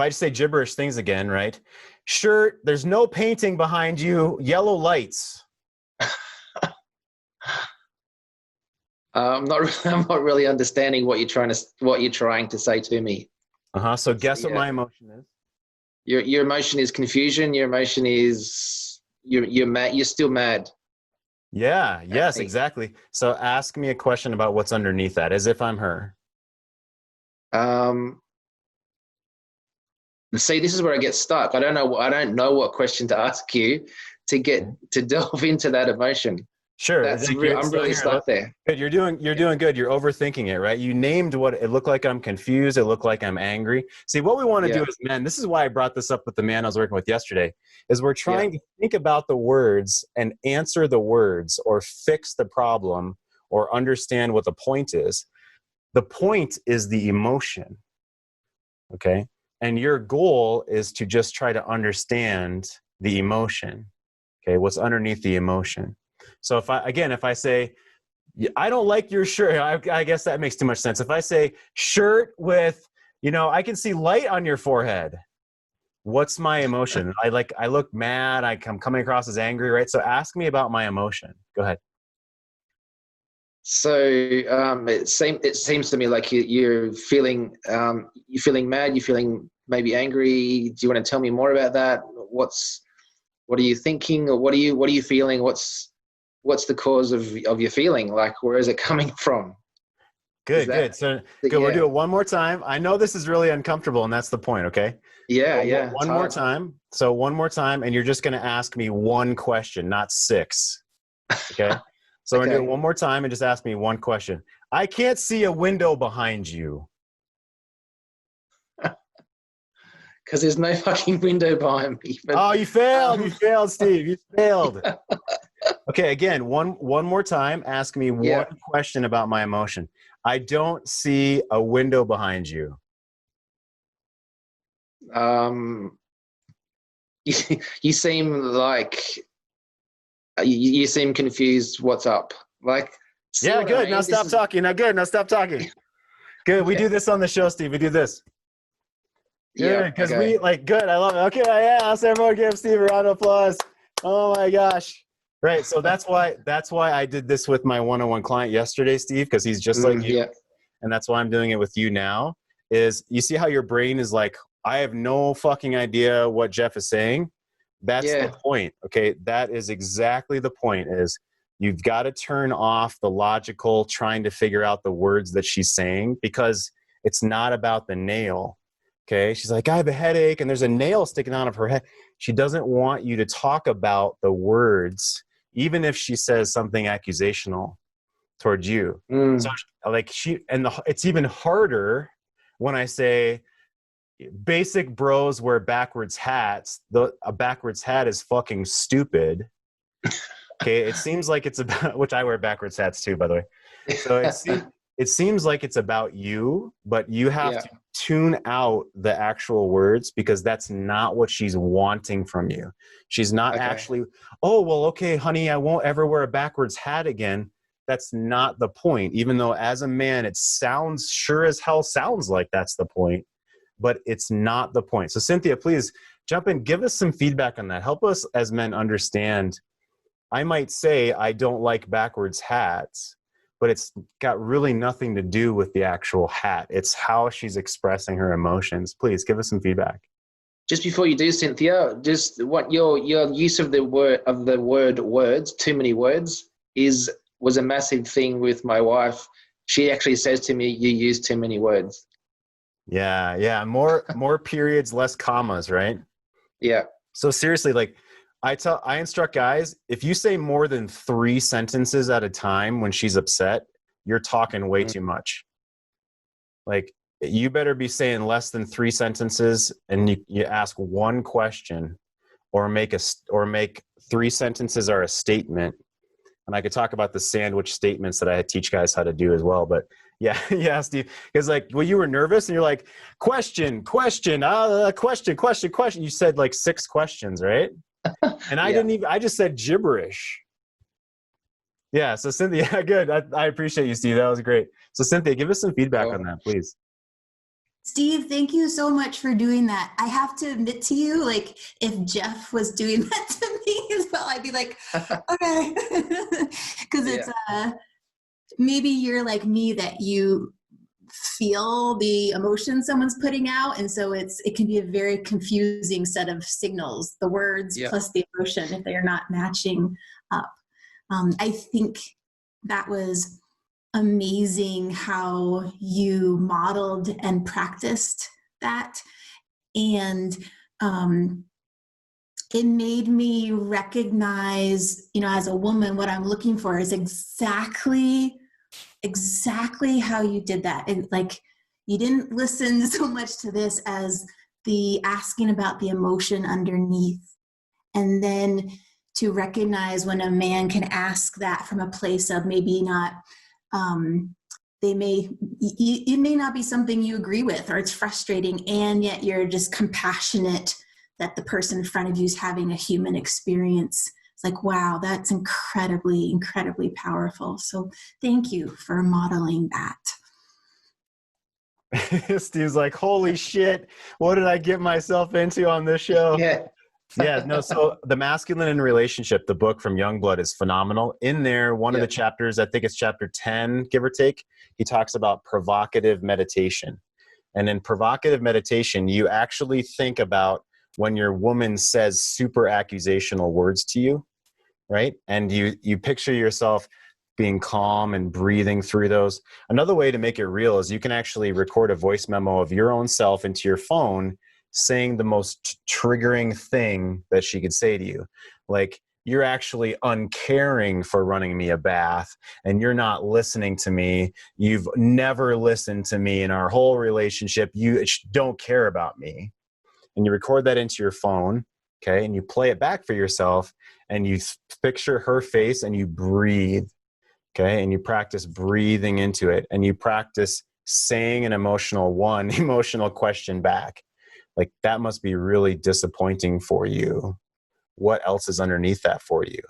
just say gibberish things again, right? Shirt, there's no painting behind you, yellow lights. I'm not really understanding what you're trying to say to me. So guess what my emotion is? Your emotion is confusion. Your emotion is you're mad. You're still mad. Yeah. Yes. Exactly. So ask me a question about what's underneath that, as if I'm her. See, this is where I get stuck. I don't know what question to ask you to delve into that emotion. Sure. I'm really stuck there. Good. You're doing good. You're overthinking it, right? You named what it looked like. I'm confused. It looked like I'm angry. See, what we want to do as men, this is why I brought this up with the man I was working with yesterday, is we're trying to think about the words and answer the words, or fix the problem, or understand what the point is. The point is the emotion. Okay. And your goal is to just try to understand the emotion. Okay. What's underneath the emotion. So if I say, I don't like your shirt, I guess that makes too much sense. If I say shirt with, I can see light on your forehead. What's my emotion? I look mad. I'm coming across as angry, right? So ask me about my emotion. Go ahead. So it seems to me like you're feeling mad. You're feeling maybe angry. Do you want to tell me more about that? What are you thinking, or what are you feeling? What's the cause of your feeling? Like, where is it coming from? Good. So good. We'll do it one more time. I know this is really uncomfortable, and that's the point. Okay. Yeah. One more time. So one more time, and you're just going to ask me one question, not six. Okay. So we're going to do it one more time and just ask me one question. I can't see a window behind you. Because there's no fucking window behind me. Oh, you failed. You failed, Steve. You failed. Okay, again, one more time. Ask me one question about my emotion. I don't see a window behind you. You seem like You seem confused. What's up? Like, see Yeah, what I good. mean? Now This stop is- talking. Now good. Now stop talking. Good. We do this on the show, Steve. We do this. Yeah, Good. Because okay. we like good. I love it. Okay. Yeah. Let's everyone give Steve a round of applause. Oh my gosh. Right. So that's why I did this with my one-on-one client yesterday, Steve, because he's just like you. Yeah. And that's why I'm doing it with you now. Is you see how your brain is like, I have no fucking idea what Jeff is saying. That's Yeah. the point. Okay. That is exactly the point. Is you've got to turn off the logical trying to figure out the words that she's saying, because it's not about the nail. Okay. She's like, I have a headache and there's a nail sticking out of her head. She doesn't want you to talk about the words, even if she says something accusational towards you. So like it's even harder when I say basic bros wear backwards hats. A backwards hat is fucking stupid. Okay. It seems like it's about, which I wear backwards hats too, by the way. So it seems like it's about you, but you have to tune out the actual words, because that's not what she's wanting from you. She's not actually, oh, well, okay, honey, I won't ever wear a backwards hat again. That's not the point. Even though as a man, it sounds sure as hell sounds like that's the point, but it's not the point. So Cynthia, please jump in, give us some feedback on that. Help us as men understand. I might say I don't like backwards hats, but it's got really nothing to do with the actual hat. It's how she's expressing her emotions. Please give us some feedback. Just before you do, Cynthia, just what your use of the word words, too many words, was a massive thing with my wife. She actually says to me, "You use too many words." Yeah. More periods, less commas, right? Yeah. So seriously, like I instruct guys, if you say more than 3 sentences at a time when she's upset, you're talking way too much. Like, you better be saying less than 3 sentences, and you ask one question, or make 3 sentences are a statement. And I could talk about the sandwich statements that I teach guys how to do as well. But yeah, Steve, because like, well, you were nervous and you're like, question. You said like 6 questions, right? And I just said gibberish. Yeah. So Cynthia, good. I appreciate you, Steve. That was great. So Cynthia, give us some feedback on that, please. Steve, thank you so much for doing that. I have to admit to you, like, if Jeff was doing that to me as well, I'd be like, okay. Because it's maybe you're like me, that you feel the emotion someone's putting out, and so it can be a very confusing set of signals, the words plus the emotion, if they're not matching up. I think that was amazing how you modeled and practiced that, and it made me recognize, as a woman, what I'm looking for is exactly how you did that. And like, you didn't listen so much to this as the asking about the emotion underneath, and then to recognize when a man can ask that from a place of maybe not, it may not be something you agree with, or it's frustrating, and yet you're just compassionate that the person in front of you is having a human experience. It's like, wow, that's incredibly, incredibly powerful. So thank you for modeling that. Steve's like, holy shit, what did I get myself into on this show? No, so The Masculine in Relationship, the book from Youngblood, is phenomenal. In there, one of the chapters, I think it's chapter 10, give or take, he talks about provocative meditation. And in provocative meditation, you actually think about when your woman says super accusational words to you, right? And you picture yourself being calm and breathing through those. Another way to make it real is you can actually record a voice memo of your own self into your phone saying the most triggering thing that she could say to you. Like, you're actually uncaring for running me a bath, and you're not listening to me. You've never listened to me in our whole relationship. You don't care about me. And you record that into your phone, okay? And you play it back for yourself, and you picture her face, and you breathe, okay? And you practice breathing into it, and you practice saying an emotional question back. Like, that must be really disappointing for you. What else is underneath that for you?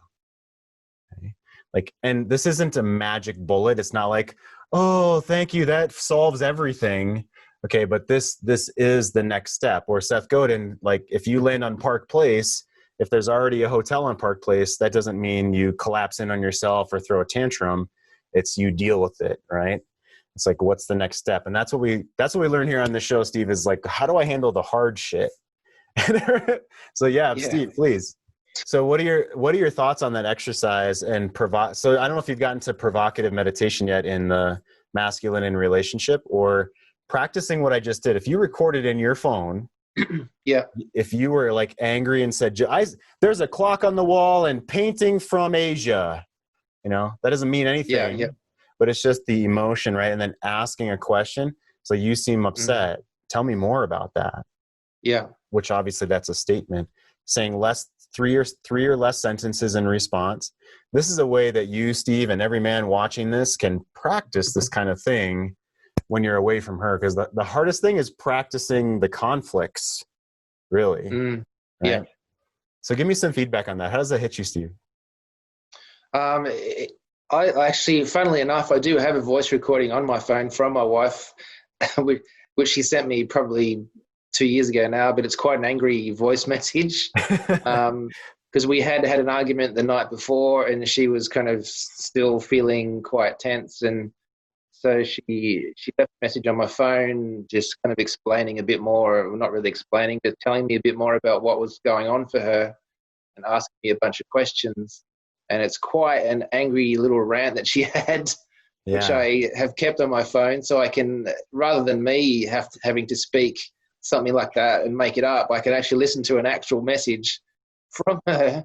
Like, and this isn't a magic bullet. It's not like, oh, thank you, that solves everything. Okay, but this is the next step. Or Seth Godin, like, if you land on Park Place, if there's already a hotel on Park Place, that doesn't mean you collapse in on yourself or throw a tantrum. It's you deal with it, right? It's like, what's the next step? And that's what we learn here on the show, Steve, is like, how do I handle the hard shit? So yeah, Steve, please. So what are your thoughts on that exercise and so I don't know if you've gotten to provocative meditation yet in the masculine in relationship, or practicing what I just did. If you recorded in your phone, if you were like angry and said, there's a clock on the wall and painting from Asia, that doesn't mean anything, but it's just the emotion, right? And then asking a question. So you seem upset. Tell me more about that. Yeah. Which obviously that's a statement. Saying three or less sentences in response. This is a way that you, Steve, and every man watching this can practice this kind of thing when you're away from her. Because the hardest thing is practicing the conflicts, really. Right? Yeah. So give me some feedback on that. How does that hit you, Steve? I actually, funnily enough, I do have a voice recording on my phone from my wife, which she sent me probably 2 years ago now, but it's quite an angry voice message. Because we had an argument the night before and she was kind of still feeling quite tense. And so she left a message on my phone just kind of explaining a bit more, not really explaining, but telling me a bit more about what was going on for her and asking me a bunch of questions. And it's quite an angry little rant that she had, which I have kept on my phone. So I can, rather than me having to speak something like that and make it up, I can actually listen to an actual message from her.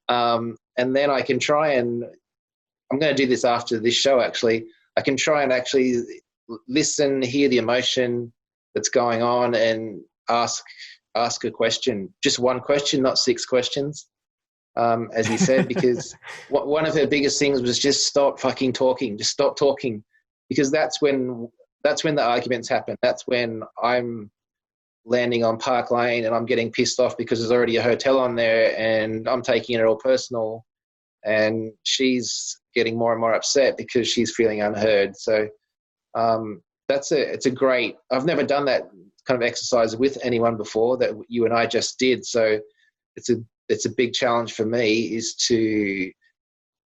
And then I can try and, I'm going to do this after this show actually, I can try and actually listen, hear the emotion that's going on and ask a question, just one question, not 6 questions. As he said, because one of her biggest things was just stop fucking talking, just stop talking, because that's when the arguments happen. That's when I'm landing on Park Lane and I'm getting pissed off because there's already a hotel on there and I'm taking it all personal, and she's getting more and more upset because she's feeling unheard. So it's a great, I've never done that kind of exercise with anyone before that you and I just did. So it's a big challenge for me, is to,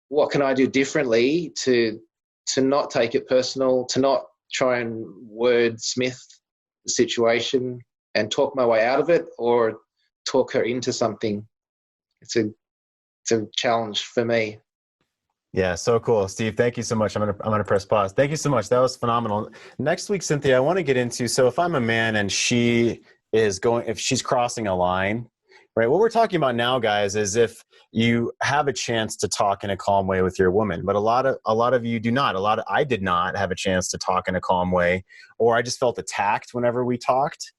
what can I do differently to not take it personal, to not try and wordsmith the situation and talk my way out of it or talk her into something. It's a challenge for me. Yeah, so cool, Steve. Thank you so much. I'm gonna press pause. Thank you so much. That was phenomenal. Next week, Cynthia, I want to get into, so if I'm a man and if she's crossing a line, right? What we're talking about now, guys, is if you have a chance to talk in a calm way with your woman, but a lot of you do not. I did not have a chance to talk in a calm way, or I just felt attacked whenever we talked,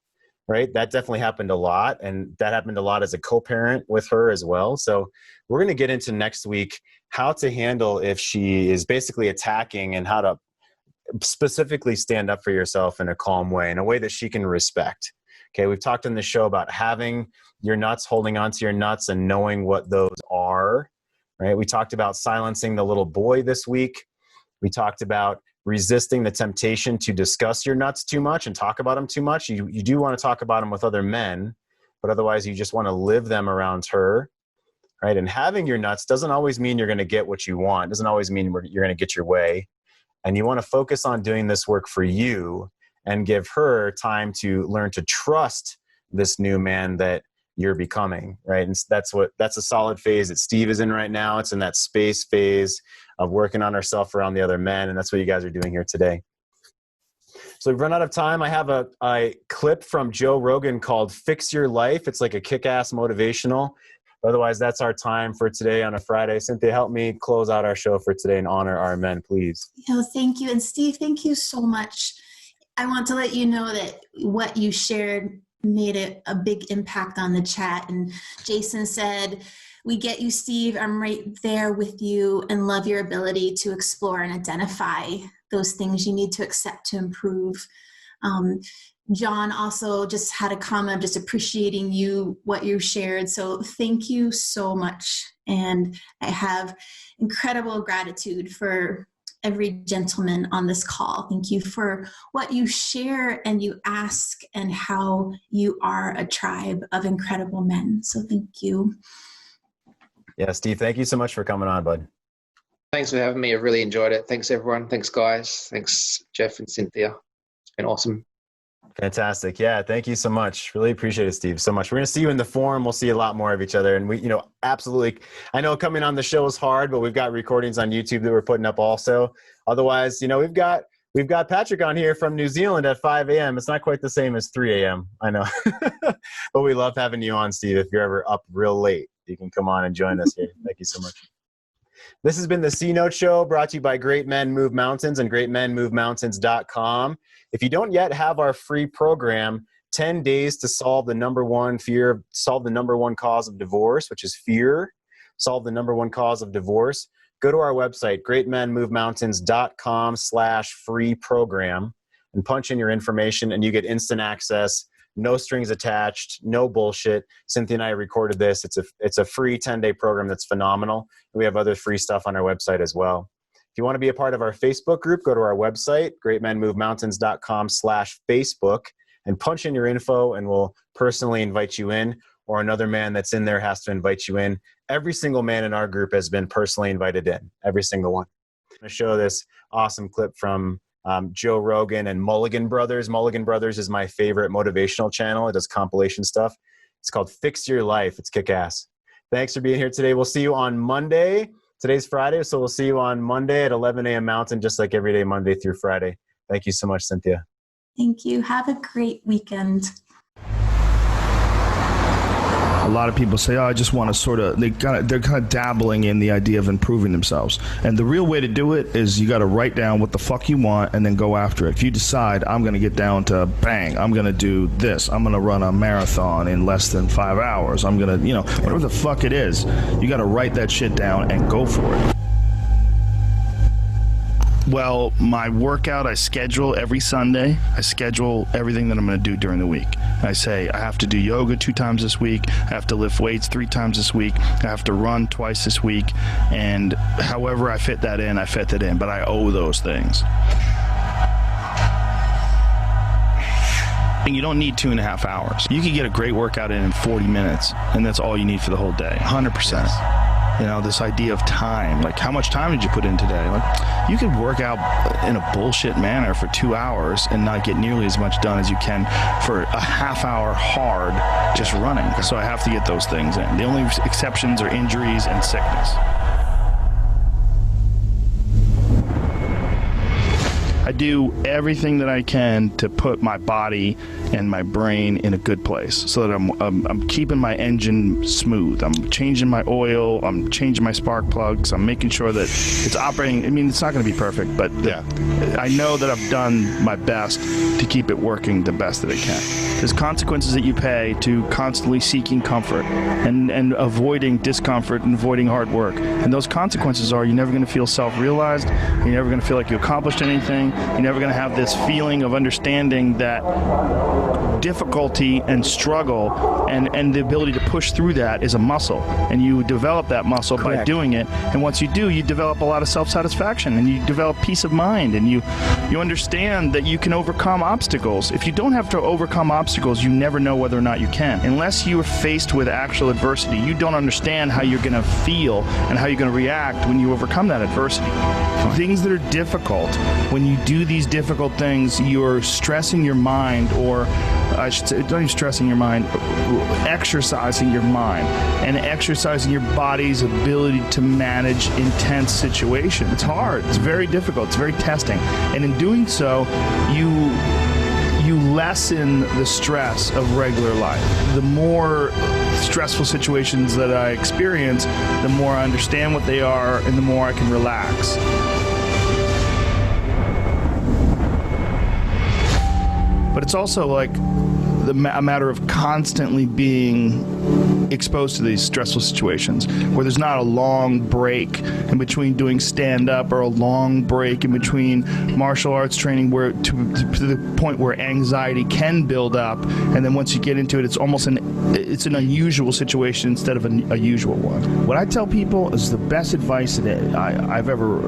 right? That definitely happened a lot, and that happened a lot as a co-parent with her as well. So we're going to get into next week how to handle if she is basically attacking, and how to specifically stand up for yourself in a calm way, in a way that she can respect. Okay, we've talked on the show about having your nuts, holding on to your nuts and knowing what those are, right? We talked about silencing the little boy this week. We talked about resisting the temptation to discuss your nuts too much and talk about them too much. You do want to talk about them with other men, but otherwise you just want to live them around her, right? And having your nuts doesn't always mean you're going to get what you want. It doesn't always mean you're going to get your way. And you want to focus on doing this work for you and give her time to learn to trust this new man that you're becoming, right? And that's a solid phase that Steve is in right now. It's in that space phase of working on herself around the other men. And that's what you guys are doing here today. So we've run out of time. I have a clip from Joe Rogan called Fix Your Life. It's like a kick-ass motivational. Otherwise, that's our time for today on a Friday. Cynthia, help me close out our show for today and honor our men, please. Thank you. And Steve, thank you so much. I want to let you know that what you shared made a big impact on the chat. And Jason said, "We get you, Steve. I'm right there with you, and love your ability to explore and identify those things you need to accept to improve." John also just had a comment just appreciating what you shared. So thank you so much. And I have incredible gratitude for every gentleman on this call. Thank you for what you share and you ask and how you are a tribe of incredible men. So thank you. Yeah, Steve, thank you so much for coming on, bud. Thanks for having me. I really enjoyed it. Thanks, everyone. Thanks, guys. Thanks, Jeff and Cynthia. It's been awesome. Fantastic. Yeah, thank you so much. Really appreciate it, Steve, so much. We're going to see you in the forum. We'll see a lot more of each other. And we, absolutely, I know coming on the show is hard, but we've got recordings on YouTube that we're putting up also. Otherwise, we've got Patrick on here from New Zealand at 5 a.m. It's not quite the same as 3 a.m. I know. But we love having you on, Steve. If you're ever up real late, you can come on and join us here. Thank you so much. This has been the C-Note Show, brought to you by Great Men Move Mountains and greatmenmovemountains.com. If you don't yet have our free program, 10 days to solve the number one cause of divorce, which is fear, solve the number one cause of divorce, go to our website, greatmenmovemountains.com/free program, and punch in your information, and you get instant access, no strings attached, no bullshit. Cynthia and I recorded this. It's a free 10-day program that's phenomenal. We have other free stuff on our website as well. If you want to be a part of our Facebook group, go to our website, greatmenmovemountains.com/Facebook, and punch in your info, and we'll personally invite you in, or another man that's in there has to invite you in. Every single man in our group has been personally invited in, every single one. I'm going to show this awesome clip from Joe Rogan and Mulligan Brothers. Mulligan Brothers is my favorite motivational channel. It does compilation stuff. It's called Fix Your Life. It's kick-ass. Thanks for being here today. We'll see you on Monday. Today's Friday, so we'll see you on Monday at 11 a.m. Mountain, just like every day, Monday through Friday. Thank you so much, Cynthia. Thank you. Have a great weekend. A lot of people say, I just want to they're kind of dabbling in the idea of improving themselves. And the real way to do it is you got to write down what the fuck you want and then go after it. If you decide, I'm going to get down to bang, I'm going to do this, I'm going to run a marathon in less than 5 hours, I'm going to, whatever the fuck it is, you got to write that shit down and go for it. Well, my workout I schedule every Sunday. I schedule everything that I'm going to do during the week. I say I have to do yoga 2 times this week. I have to lift weights 3 times this week. I have to run twice this week. And however I fit that in, I fit that in. But I owe those things. And you don't need 2.5 hours. You can get a great workout in 40 minutes, and that's all you need for the whole day. 100%. This idea of time, like how much time did you put in today? Like you could work out in a bullshit manner for 2 hours and not get nearly as much done as you can for a half hour hard just running. So I have to get those things in. The only exceptions are injuries and sickness. I do everything that I can to put my body and my brain in a good place so that I'm keeping my engine smooth. I'm changing my oil. I'm changing my spark plugs. I'm making sure that it's operating. I mean, it's not going to be perfect, but I know that I've done my best to keep it working the best that it can. There's consequences that you pay to constantly seeking comfort and avoiding discomfort and avoiding hard work. And those consequences are you're never going to feel self-realized. You're never going to feel like you accomplished anything. You're never going to have this feeling of understanding that difficulty and struggle and the ability to push through that is a muscle. And you develop that muscle by doing it. And once you do, you develop a lot of self-satisfaction and you develop peace of mind and you understand that you can overcome obstacles. If you don't have to overcome obstacles, you never know whether or not you can. Unless you are faced with actual adversity, you don't understand how you're going to feel and how you're going to react when you overcome that adversity. Things that are difficult, when you do these difficult things, you're stressing your mind, or I should say, don't even stressing your mind, exercising your mind and exercising your body's ability to manage intense situations. It's hard. It's very difficult. It's very testing. And in doing so, you lessen the stress of regular life. The more stressful situations that I experience, the more I understand what they are and the more I can relax. But it's also like a matter of constantly being exposed to these stressful situations where there's not a long break in between doing stand-up or a long break in between martial arts training where to the point where anxiety can build up, and then once you get into it, it's almost an unusual situation instead of a usual one. What I tell people is the best advice that I've ever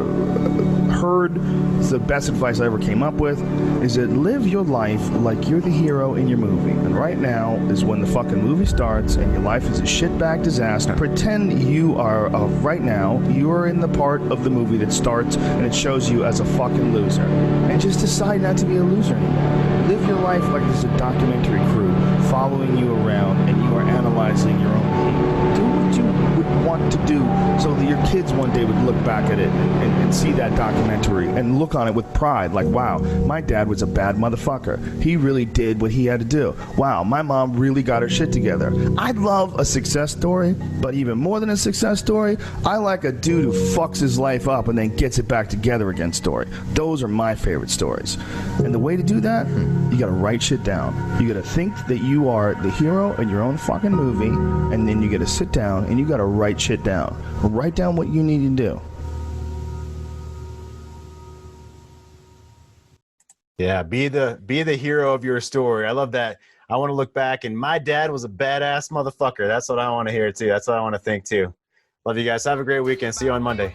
heard, the best advice I ever came up with, is that live your life like you're the hero in your movie. And right now is when the fucking movie starts and your life is a shitbag disaster. Pretend you are, right now, you're in the part of the movie that starts and it shows you as a fucking loser. And just decide not to be a loser anymore. Live your life like there's a documentary crew following you around and you are analyzing your own behavior. Do what you would want to do so that your kids one day would look back at it and see that documentary and look on it with pride, like, wow, my dad was a bad motherfucker. He really did what he had to do. Wow, my mom really got her shit together. I love a success story, but even more than a success story, I like a dude who fucks his life up and then gets it back together again story. Those are my favorite stories. And the way to do that, you gotta write shit down. You gotta think that you are the hero in your own fucking movie, and then you gotta sit down and you gotta write shit down. Write down what you need to do. Yeah, be the hero of your story. I love that. I want to look back and my dad was a badass motherfucker. That's what I want to hear too. That's what I want to think too. Love you guys. Have a great weekend. See you on Monday.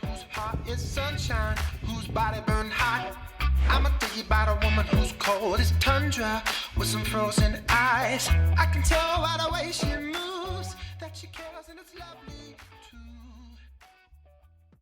Whose sunshine, whose body burn hot. I'ma tell you about a woman who's cold as tundra with some frozen eyes. I can tell by the way she moves that she can't